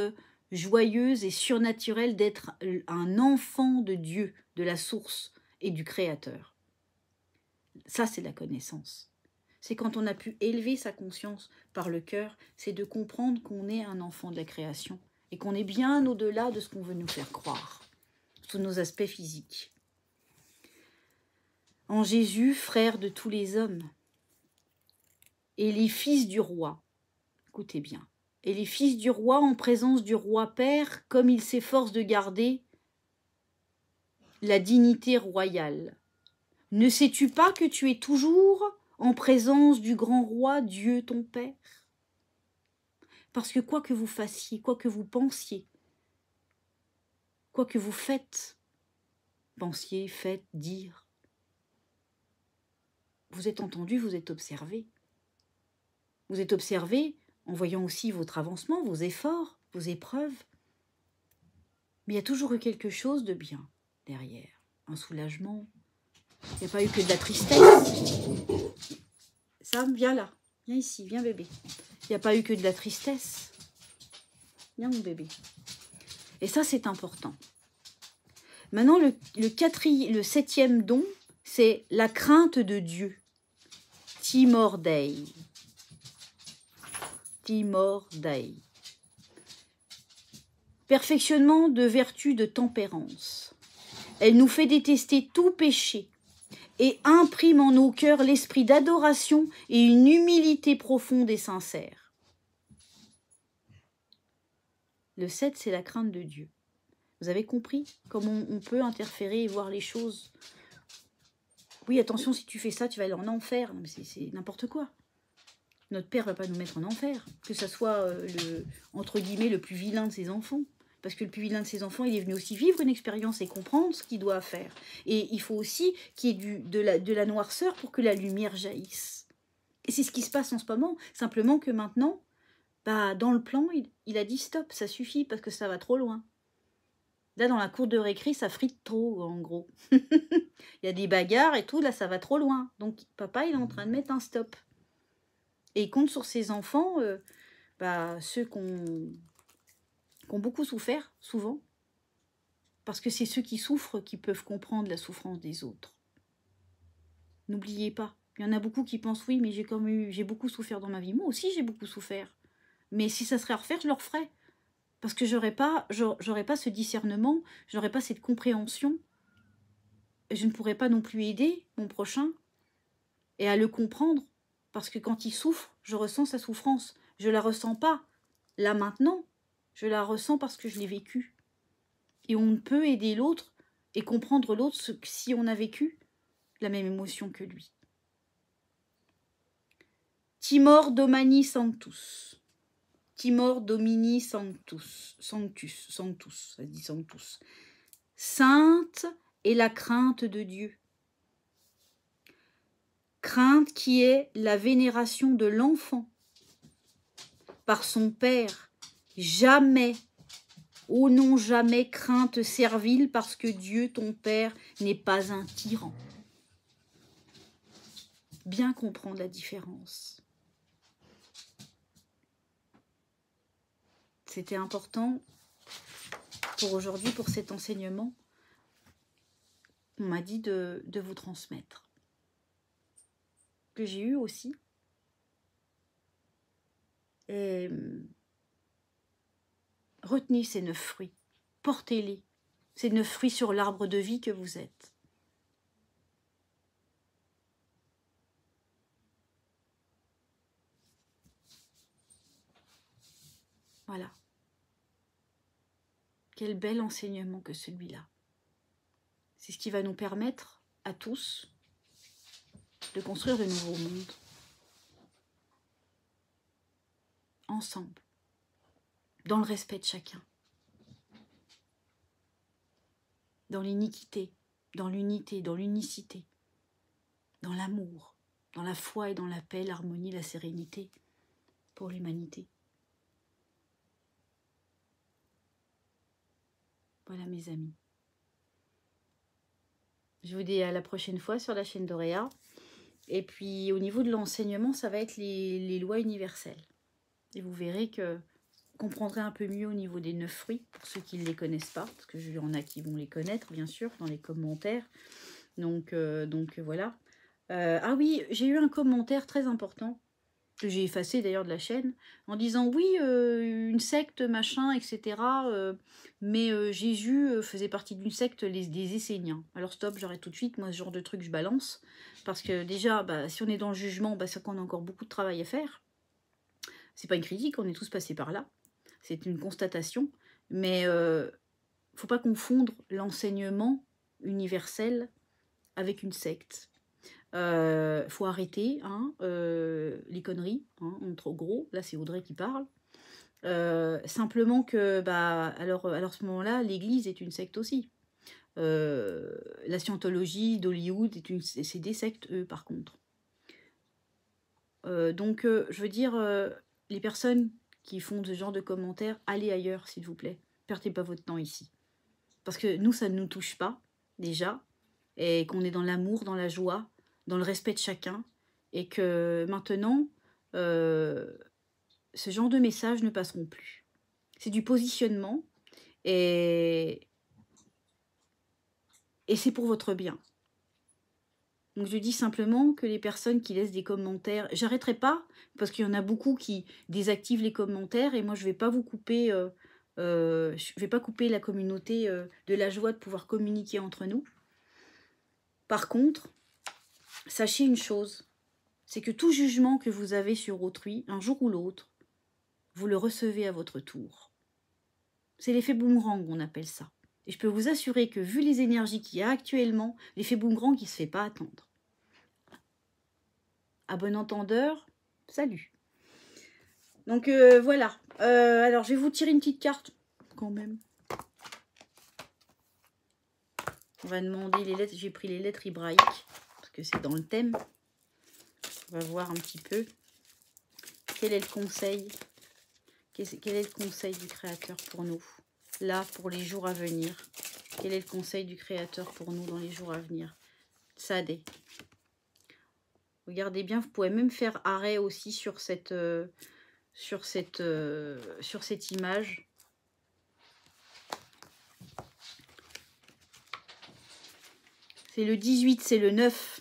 joyeuse et surnaturelle d'être un enfant de Dieu, de la source et du Créateur. Ça, c'est la connaissance. C'est quand on a pu élever sa conscience par le cœur, c'est de comprendre qu'on est un enfant de la création et qu'on est bien au-delà de ce qu'on veut nous faire croire, sous nos aspects physiques. En Jésus, frère de tous les hommes. et les fils du roi. Écoutez bien. Et les fils du roi en présence du roi père, comme il s'efforce de garder la dignité royale. Ne sais-tu pas que tu es toujours en présence du grand roi, Dieu ton père? Parce que quoi que vous fassiez, quoi que vous pensiez, quoi que vous faites, pensiez, faites, dire, vous êtes entendu, vous êtes observé. Vous êtes observé en voyant aussi votre avancement, vos efforts, vos épreuves. Mais il y a toujours eu quelque chose de bien derrière. Un soulagement. Il n'y a pas eu que de la tristesse. Sam, viens là. Viens ici, viens bébé. Il n'y a pas eu que de la tristesse. Viens mon bébé. Et ça, c'est important. Maintenant, le septième don, c'est la crainte de Dieu. Timor Dei. Timor Dei. Perfectionnement de vertu de tempérance. Elle nous fait détester tout péché et imprime en nos cœurs l'esprit d'adoration et une humilité profonde et sincère. Le 7, c'est la crainte de Dieu. Vous avez compris comment on peut interférer et voir les choses? Oui, attention, si tu fais ça, tu vas aller en enfer. C'est n'importe quoi. Notre Père ne va pas nous mettre en enfer. Que ça soit, entre guillemets, le plus vilain de ses enfants. Parce que le plus vilain de ses enfants, il est venu aussi vivre une expérience et comprendre ce qu'il doit faire. Et il faut aussi qu'il y ait de la noirceur pour que la lumière jaillisse. Et c'est ce qui se passe en ce moment. Simplement que maintenant, bah, dans le plan, il a dit stop, ça suffit parce que ça va trop loin. Là, dans la cour de récré, ça frite trop, en gros. Il y a des bagarres et tout, là, ça va trop loin. Donc, papa, il est en train de mettre un stop. Et il compte sur ses enfants, ceux qui ont beaucoup souffert, souvent. Parce que c'est ceux qui souffrent qui peuvent comprendre la souffrance des autres. N'oubliez pas. Il y en a beaucoup qui pensent, oui, mais j'ai beaucoup souffert dans ma vie. Moi aussi, j'ai beaucoup souffert. Mais si ça serait à refaire, je le referais. Parce que j'aurais pas ce discernement, j'aurais pas cette compréhension. Je ne pourrais pas non plus aider mon prochain et à le comprendre. Parce que quand il souffre, je ressens sa souffrance. Je la ressens pas là maintenant. Je la ressens parce que je l'ai vécue. Et on ne peut aider l'autre et comprendre l'autre si on a vécu la même émotion que lui. Timor Domini Sanctus. Timor Domini Sanctus. Sanctus, ça se dit Sanctus. Sainte est la crainte de Dieu. Crainte qui est la vénération de l'enfant par son père. Jamais, oh non jamais, crainte servile parce que Dieu, ton père, n'est pas un tyran. Bien comprendre la différence. C'était important pour aujourd'hui, pour cet enseignement. On m'a dit de vous transmettre. Que j'ai eu aussi. Et retenez ces 9 fruits. Portez-les. Ces 9 fruits sur l'arbre de vie que vous êtes. Voilà. Quel bel enseignement que celui-là. C'est ce qui va nous permettre à tous de construire le nouveau monde. Ensemble. Dans le respect de chacun. Dans l'iniquité, dans l'unité, dans l'unicité. Dans l'amour, dans la foi et dans la paix, l'harmonie, la sérénité pour l'humanité. Voilà mes amis. Je vous dis à la prochaine fois sur la chaîne d'Auréa. Et puis au niveau de l'enseignement, ça va être les lois universelles. Et vous verrez que vous comprendrez un peu mieux au niveau des 9 fruits, pour ceux qui ne les connaissent pas, parce que il y en a qui vont les connaître, bien sûr, dans les commentaires. Donc voilà. Ah oui, j'ai eu un commentaire très important que j'ai effacé d'ailleurs de la chaîne, en disant oui, une secte, machin, etc. Mais Jésus faisait partie d'une secte des Esséniens. Alors stop, j'arrête tout de suite, moi ce genre de truc je balance, parce que déjà, bah, si on est dans le jugement, bah, c'est qu'on a encore beaucoup de travail à faire. C'est pas une critique, on est tous passés par là, c'est une constatation, mais faut pas confondre l'enseignement universel avec une secte. Faut arrêter hein, les conneries, hein, entre gros, là c'est Audrey qui parle. Simplement que, bah, alors à ce moment-là, l'Église est une secte aussi. La scientologie d'Hollywood, c'est des sectes, eux, par contre. Donc, je veux dire, les personnes qui font ce genre de commentaires, allez ailleurs, s'il vous plaît. Perdez pas votre temps ici. Parce que nous, ça ne nous touche pas, déjà, et qu'on est dans l'amour, dans la joie, dans le respect de chacun, et que maintenant, ce genre de messages ne passeront plus. C'est du positionnement, et c'est pour votre bien. Donc je dis simplement que les personnes qui laissent des commentaires, j'arrêterai pas, parce qu'il y en a beaucoup qui désactivent les commentaires, et moi je vais pas vous couper, je vais pas couper la communauté de la joie de pouvoir communiquer entre nous. Par contre, sachez une chose, c'est que tout jugement que vous avez sur autrui, un jour ou l'autre, vous le recevez à votre tour. C'est l'effet boomerang, on appelle ça. Et je peux vous assurer que, vu les énergies qu'il y a actuellement, l'effet boomerang, il ne se fait pas attendre. À bon entendeur, salut. Donc voilà. Alors, je vais vous tirer une petite carte, quand même. On va demander les lettres. J'ai pris les lettres hébraïques, parce que c'est dans le thème. On va voir un petit peu. Quel est le conseil? Quel est le conseil du Créateur pour nous? Là, pour les jours à venir. Quel est le conseil du Créateur pour nous dans les jours à venir? Tsadé. Regardez bien, vous pouvez même faire arrêt aussi sur cette image. C'est le 18, c'est le 9.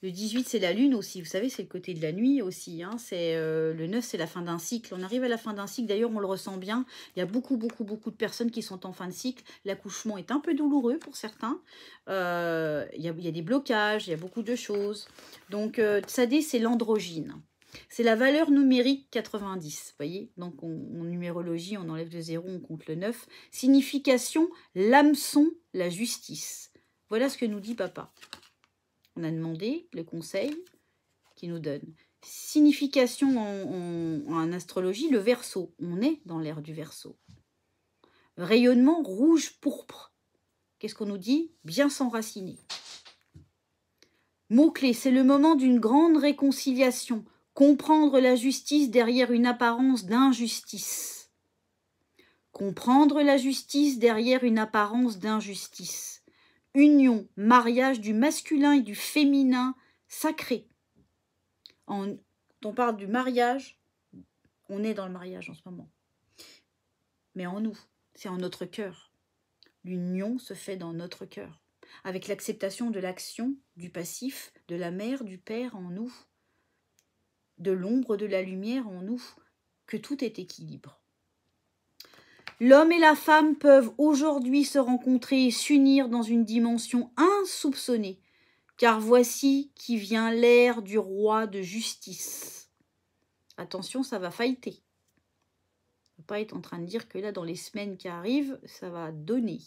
Le 18, c'est la lune aussi. Vous savez, c'est le côté de la nuit aussi. Hein. Le 9, c'est la fin d'un cycle. On arrive à la fin d'un cycle. D'ailleurs, on le ressent bien. Il y a beaucoup de personnes qui sont en fin de cycle. L'accouchement est un peu douloureux pour certains. Il y a des blocages. Il y a beaucoup de choses. Donc, Tsadé, c'est l'androgyne. C'est la valeur numérique 90. Vous voyez? Donc, en numérologie, on enlève le 0, on compte le 9. Signification, l'hameçon, la justice. Voilà ce que nous dit papa. On a demandé le conseil qui nous donne. Signification en astrologie, le Verseau. On est dans l'ère du Verseau. Rayonnement rouge-pourpre. Qu'est-ce qu'on nous dit? Bien s'enraciner. Mot-clé, c'est le moment d'une grande réconciliation. Comprendre la justice derrière une apparence d'injustice. Comprendre la justice derrière une apparence d'injustice. Union, mariage du masculin et du féminin sacré. Quand on parle du mariage, on est dans le mariage en ce moment. Mais en nous, c'est en notre cœur. L'union se fait dans notre cœur. Avec l'acceptation de l'action, du passif, de la mère, du père en nous, de l'ombre, de la lumière en nous, que tout est équilibre. L'homme et la femme peuvent aujourd'hui se rencontrer et s'unir dans une dimension insoupçonnée, car voici qui vient l'ère du roi de justice. Attention, ça va fighter. On ne va pas être en train de dire que là, dans les semaines qui arrivent, ça va donner.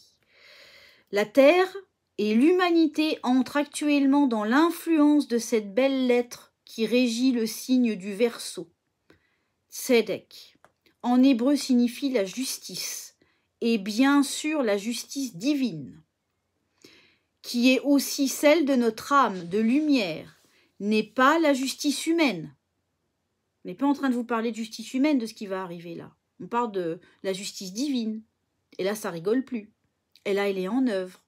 La Terre et l'humanité entrent actuellement dans l'influence de cette belle lettre qui régit le signe du Verseau. Tzedek. En hébreu signifie la justice, et bien sûr la justice divine, qui est aussi celle de notre âme de lumière, n'est pas la justice humaine. On n'est pas en train de vous parler de justice humaine, de ce qui va arriver là. On parle de la justice divine. Et là, ça rigole plus. Et là, elle est en œuvre.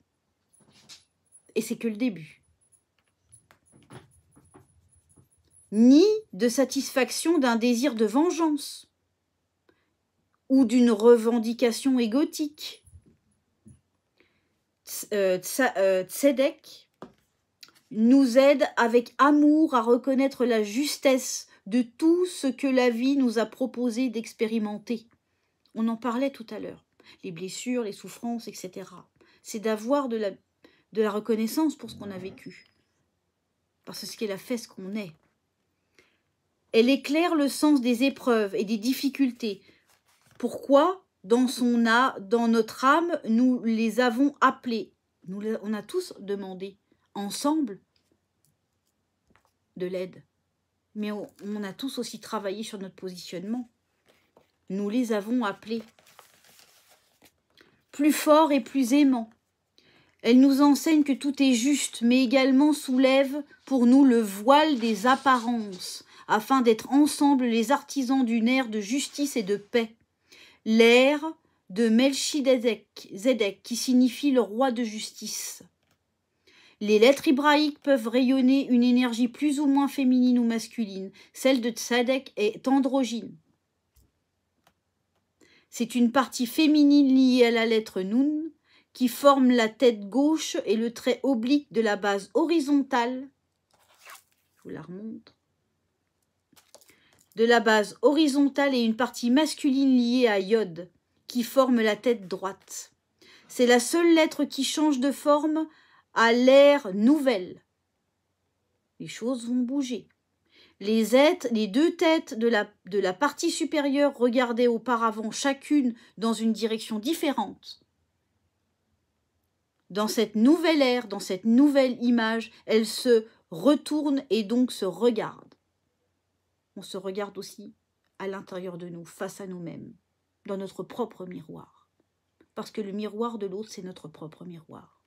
Et c'est que le début. Ni de satisfaction d'un désir de vengeance ou d'une revendication égotique. Tzedek nous aide avec amour à reconnaître la justesse de tout ce que la vie nous a proposé d'expérimenter. On en parlait tout à l'heure. Les blessures, les souffrances, etc. C'est d'avoir de la reconnaissance pour ce qu'on a vécu. Parce que ce qu'elle a fait, ce qu'on est. Elle éclaire le sens des épreuves et des difficultés. Pourquoi, dans notre âme, nous les avons appelés. On a tous demandé, ensemble, de l'aide. Mais on a tous aussi travaillé sur notre positionnement. Nous les avons appelés. Plus fort et plus aimant. Elle nous enseigne que tout est juste, mais également soulève pour nous le voile des apparences, afin d'être ensemble les artisans d'une ère de justice et de paix. L'ère de Melchizedek, qui signifie le roi de justice. Les lettres hébraïques peuvent rayonner une énergie plus ou moins féminine ou masculine. Celle de Tzadek est androgyne. C'est une partie féminine liée à la lettre Nun, qui forme la tête gauche et le trait oblique de la base horizontale. Je vous la remonte. De la base horizontale et une partie masculine liée à Yod, qui forme la tête droite. C'est la seule lettre qui change de forme à l'ère nouvelle. Les choses vont bouger. Les deux têtes de la partie supérieure regardaient auparavant chacune dans une direction différente. Dans cette nouvelle ère, dans cette nouvelle image, elles se retournent et donc se regardent. On se regarde aussi à l'intérieur de nous, face à nous-mêmes, dans notre propre miroir. Parce que le miroir de l'autre, c'est notre propre miroir.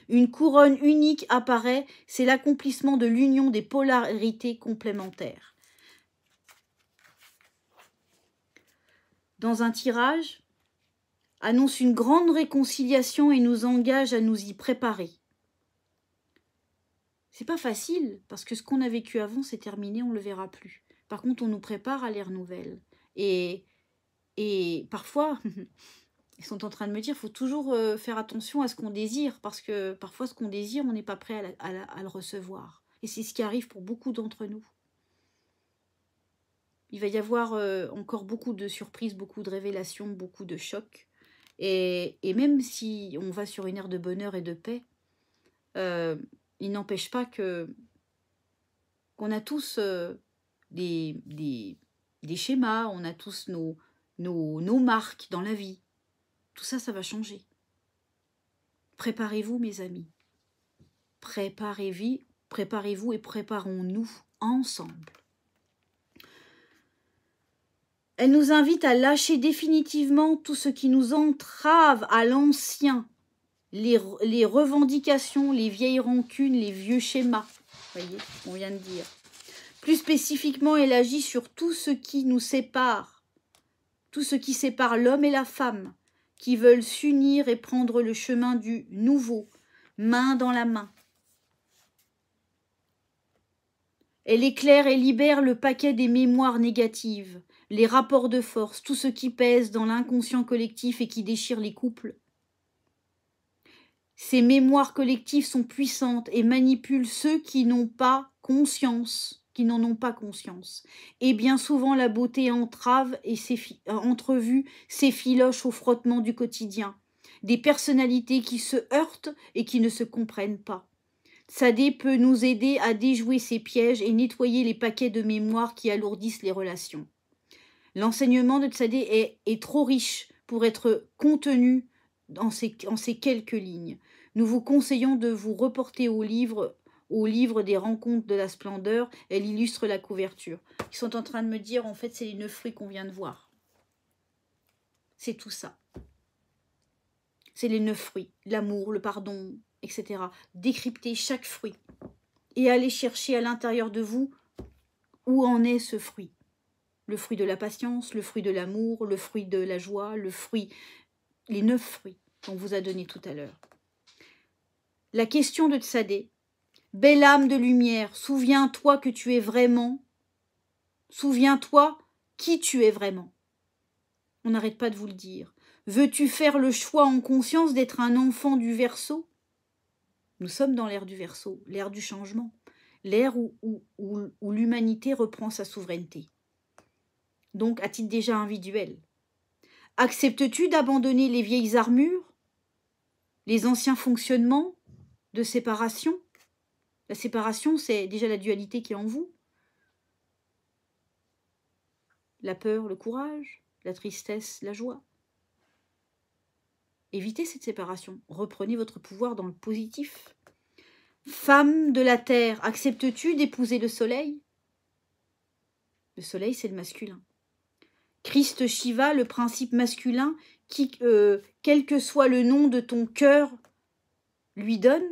Une couronne unique apparaît, c'est l'accomplissement de l'union des polarités complémentaires. Dans un tirage, annonce une grande réconciliation et nous engage à nous y préparer. C'est pas facile, parce que ce qu'on a vécu avant, c'est terminé, on ne le verra plus. Par contre, on nous prépare à l'ère nouvelle. Et parfois... Ils sont en train de me dire qu'il faut toujours faire attention à ce qu'on désire, parce que parfois ce qu'on désire, on n'est pas prêt à le recevoir. Et c'est ce qui arrive pour beaucoup d'entre nous. Il va y avoir encore beaucoup de surprises, beaucoup de révélations, beaucoup de chocs. Et même si on va sur une ère de bonheur et de paix, il n'empêche pas qu'on a tous des schémas, on a tous nos marques dans la vie. Tout ça, ça va changer. Préparez-vous, mes amis. Préparez-vous et préparons-nous ensemble. Elle nous invite à lâcher définitivement tout ce qui nous entrave à l'ancien, les revendications, les vieilles rancunes, les vieux schémas. Vous voyez ce qu'on vient de dire. Plus spécifiquement, elle agit sur tout ce qui nous sépare, tout ce qui sépare l'homme et la femme, qui veulent s'unir et prendre le chemin du nouveau, main dans la main. Elle éclaire et libère le paquet des mémoires négatives, les rapports de force, tout ce qui pèse dans l'inconscient collectif et qui déchire les couples. Ces mémoires collectives sont puissantes et manipulent ceux qui n'ont pas conscience, qui n'en ont pas conscience. Et bien souvent, la beauté entrave et entrevue s'effiloche au frottement du quotidien. Des personnalités qui se heurtent et qui ne se comprennent pas. Tzadé peut nous aider à déjouer ces pièges et nettoyer les paquets de mémoire qui alourdissent les relations. L'enseignement de Tzadé est trop riche pour être contenu en ces quelques lignes. Nous vous conseillons de vous reporter au livre des rencontres de la splendeur. Elle illustre la couverture. Ils sont en train de me dire, en fait, c'est les 9 fruits qu'on vient de voir. C'est tout ça. C'est les 9 fruits. L'amour, le pardon, etc. Décrypter chaque fruit. Et aller chercher à l'intérieur de vous où en est ce fruit. Le fruit de la patience, le fruit de l'amour, le fruit de la joie, les 9 fruits qu'on vous a donnés tout à l'heure. La question de Tzadé. Belle âme de lumière, souviens-toi que tu es vraiment. Souviens-toi qui tu es vraiment. On n'arrête pas de vous le dire. Veux-tu faire le choix en conscience d'être un enfant du Verseau? Nous sommes dans l'ère du Verseau, l'ère du changement. l'ère où l'humanité reprend sa souveraineté. Donc, à titre déjà individuel. Acceptes-tu d'abandonner les vieilles armures, les anciens fonctionnements de séparation? La séparation, c'est déjà la dualité qui est en vous. La peur, le courage, la tristesse, la joie. Évitez cette séparation. Reprenez votre pouvoir dans le positif. Femme de la terre, acceptes-tu d'épouser le soleil? Le soleil, c'est le masculin. Christ Shiva, le principe masculin, qui, quel que soit le nom de ton cœur, lui donne.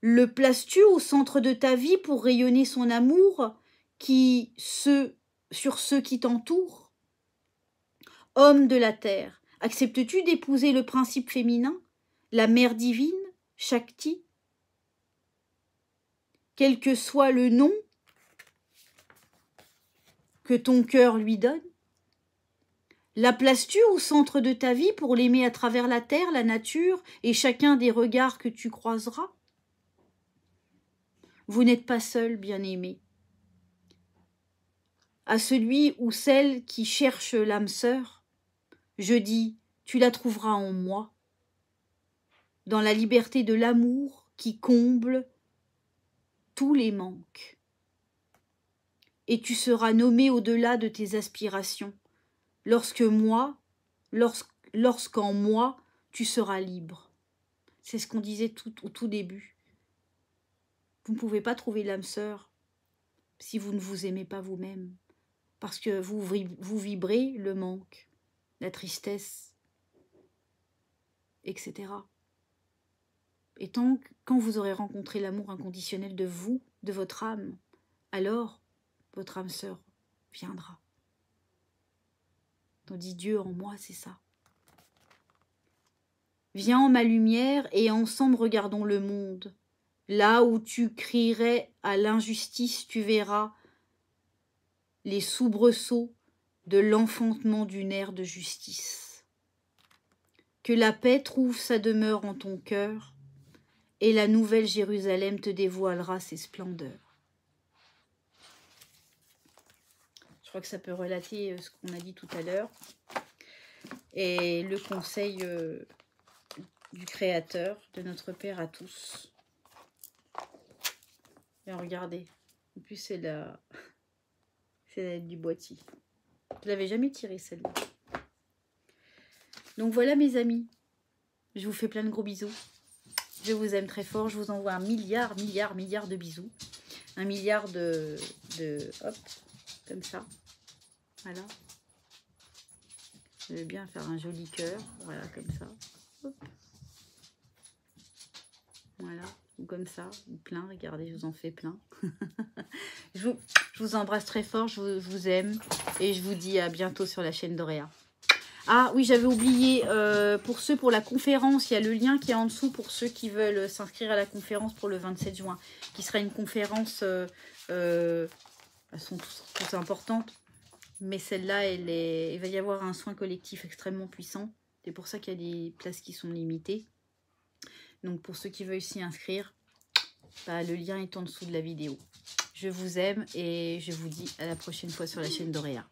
Le places-tu au centre de ta vie pour rayonner son amour sur ceux qui t'entourent? Homme de la terre, acceptes-tu d'épouser le principe féminin, la mère divine, Shakti? Quel que soit le nom que ton cœur lui donne? La places-tu au centre de ta vie pour l'aimer à travers la terre, la nature et chacun des regards que tu croiseras? Vous n'êtes pas seul, bien-aimé. À celui ou celle qui cherche l'âme sœur, je dis, tu la trouveras en moi, dans la liberté de l'amour qui comble tous les manques. Et tu seras nommé au-delà de tes aspirations, lorsqu'en moi, tu seras libre. C'est ce qu'on disait au tout début. Vous ne pouvez pas trouver l'âme sœur si vous ne vous aimez pas vous-même, parce que vous vibrez le manque, la tristesse, etc. Et quand vous aurez rencontré l'amour inconditionnel de vous, de votre âme, alors votre âme sœur viendra. Tandis Dieu en moi, c'est ça. Viens en ma lumière et ensemble regardons le monde. Là où tu crierais à l'injustice, tu verras les soubresauts de l'enfantement d'une ère de justice. Que la paix trouve sa demeure en ton cœur, et la nouvelle Jérusalem te dévoilera ses splendeurs. Je crois que ça peut relater ce qu'on a dit tout à l'heure. Et le conseil du Créateur, de notre Père à tous. Et regardez, en plus c'est la du boîtier. Je ne l'avais jamais tirée celle-là. Donc voilà mes amis, je vous fais plein de gros bisous. Je vous aime très fort, je vous envoie un milliard de bisous. Un milliard de hop, comme ça. Voilà. Je vais bien faire un joli cœur, voilà, comme ça. Hop. Voilà, ou comme ça, ou plein, regardez, je vous en fais plein. Je vous embrasse très fort, je vous aime, et je vous dis à bientôt sur la chaîne d'Auréa. Ah oui, j'avais oublié, pour la conférence, il y a le lien qui est en dessous pour ceux qui veulent s'inscrire à la conférence pour le 27 juin, qui sera une conférence, elles sont toutes importantes, mais celle-là, il va y avoir un soin collectif extrêmement puissant. C'est pour ça qu'il y a des places qui sont limitées. Donc pour ceux qui veulent s'y inscrire, bah, le lien est en dessous de la vidéo. Je vous aime et je vous dis à la prochaine fois sur la chaîne d'Auréa.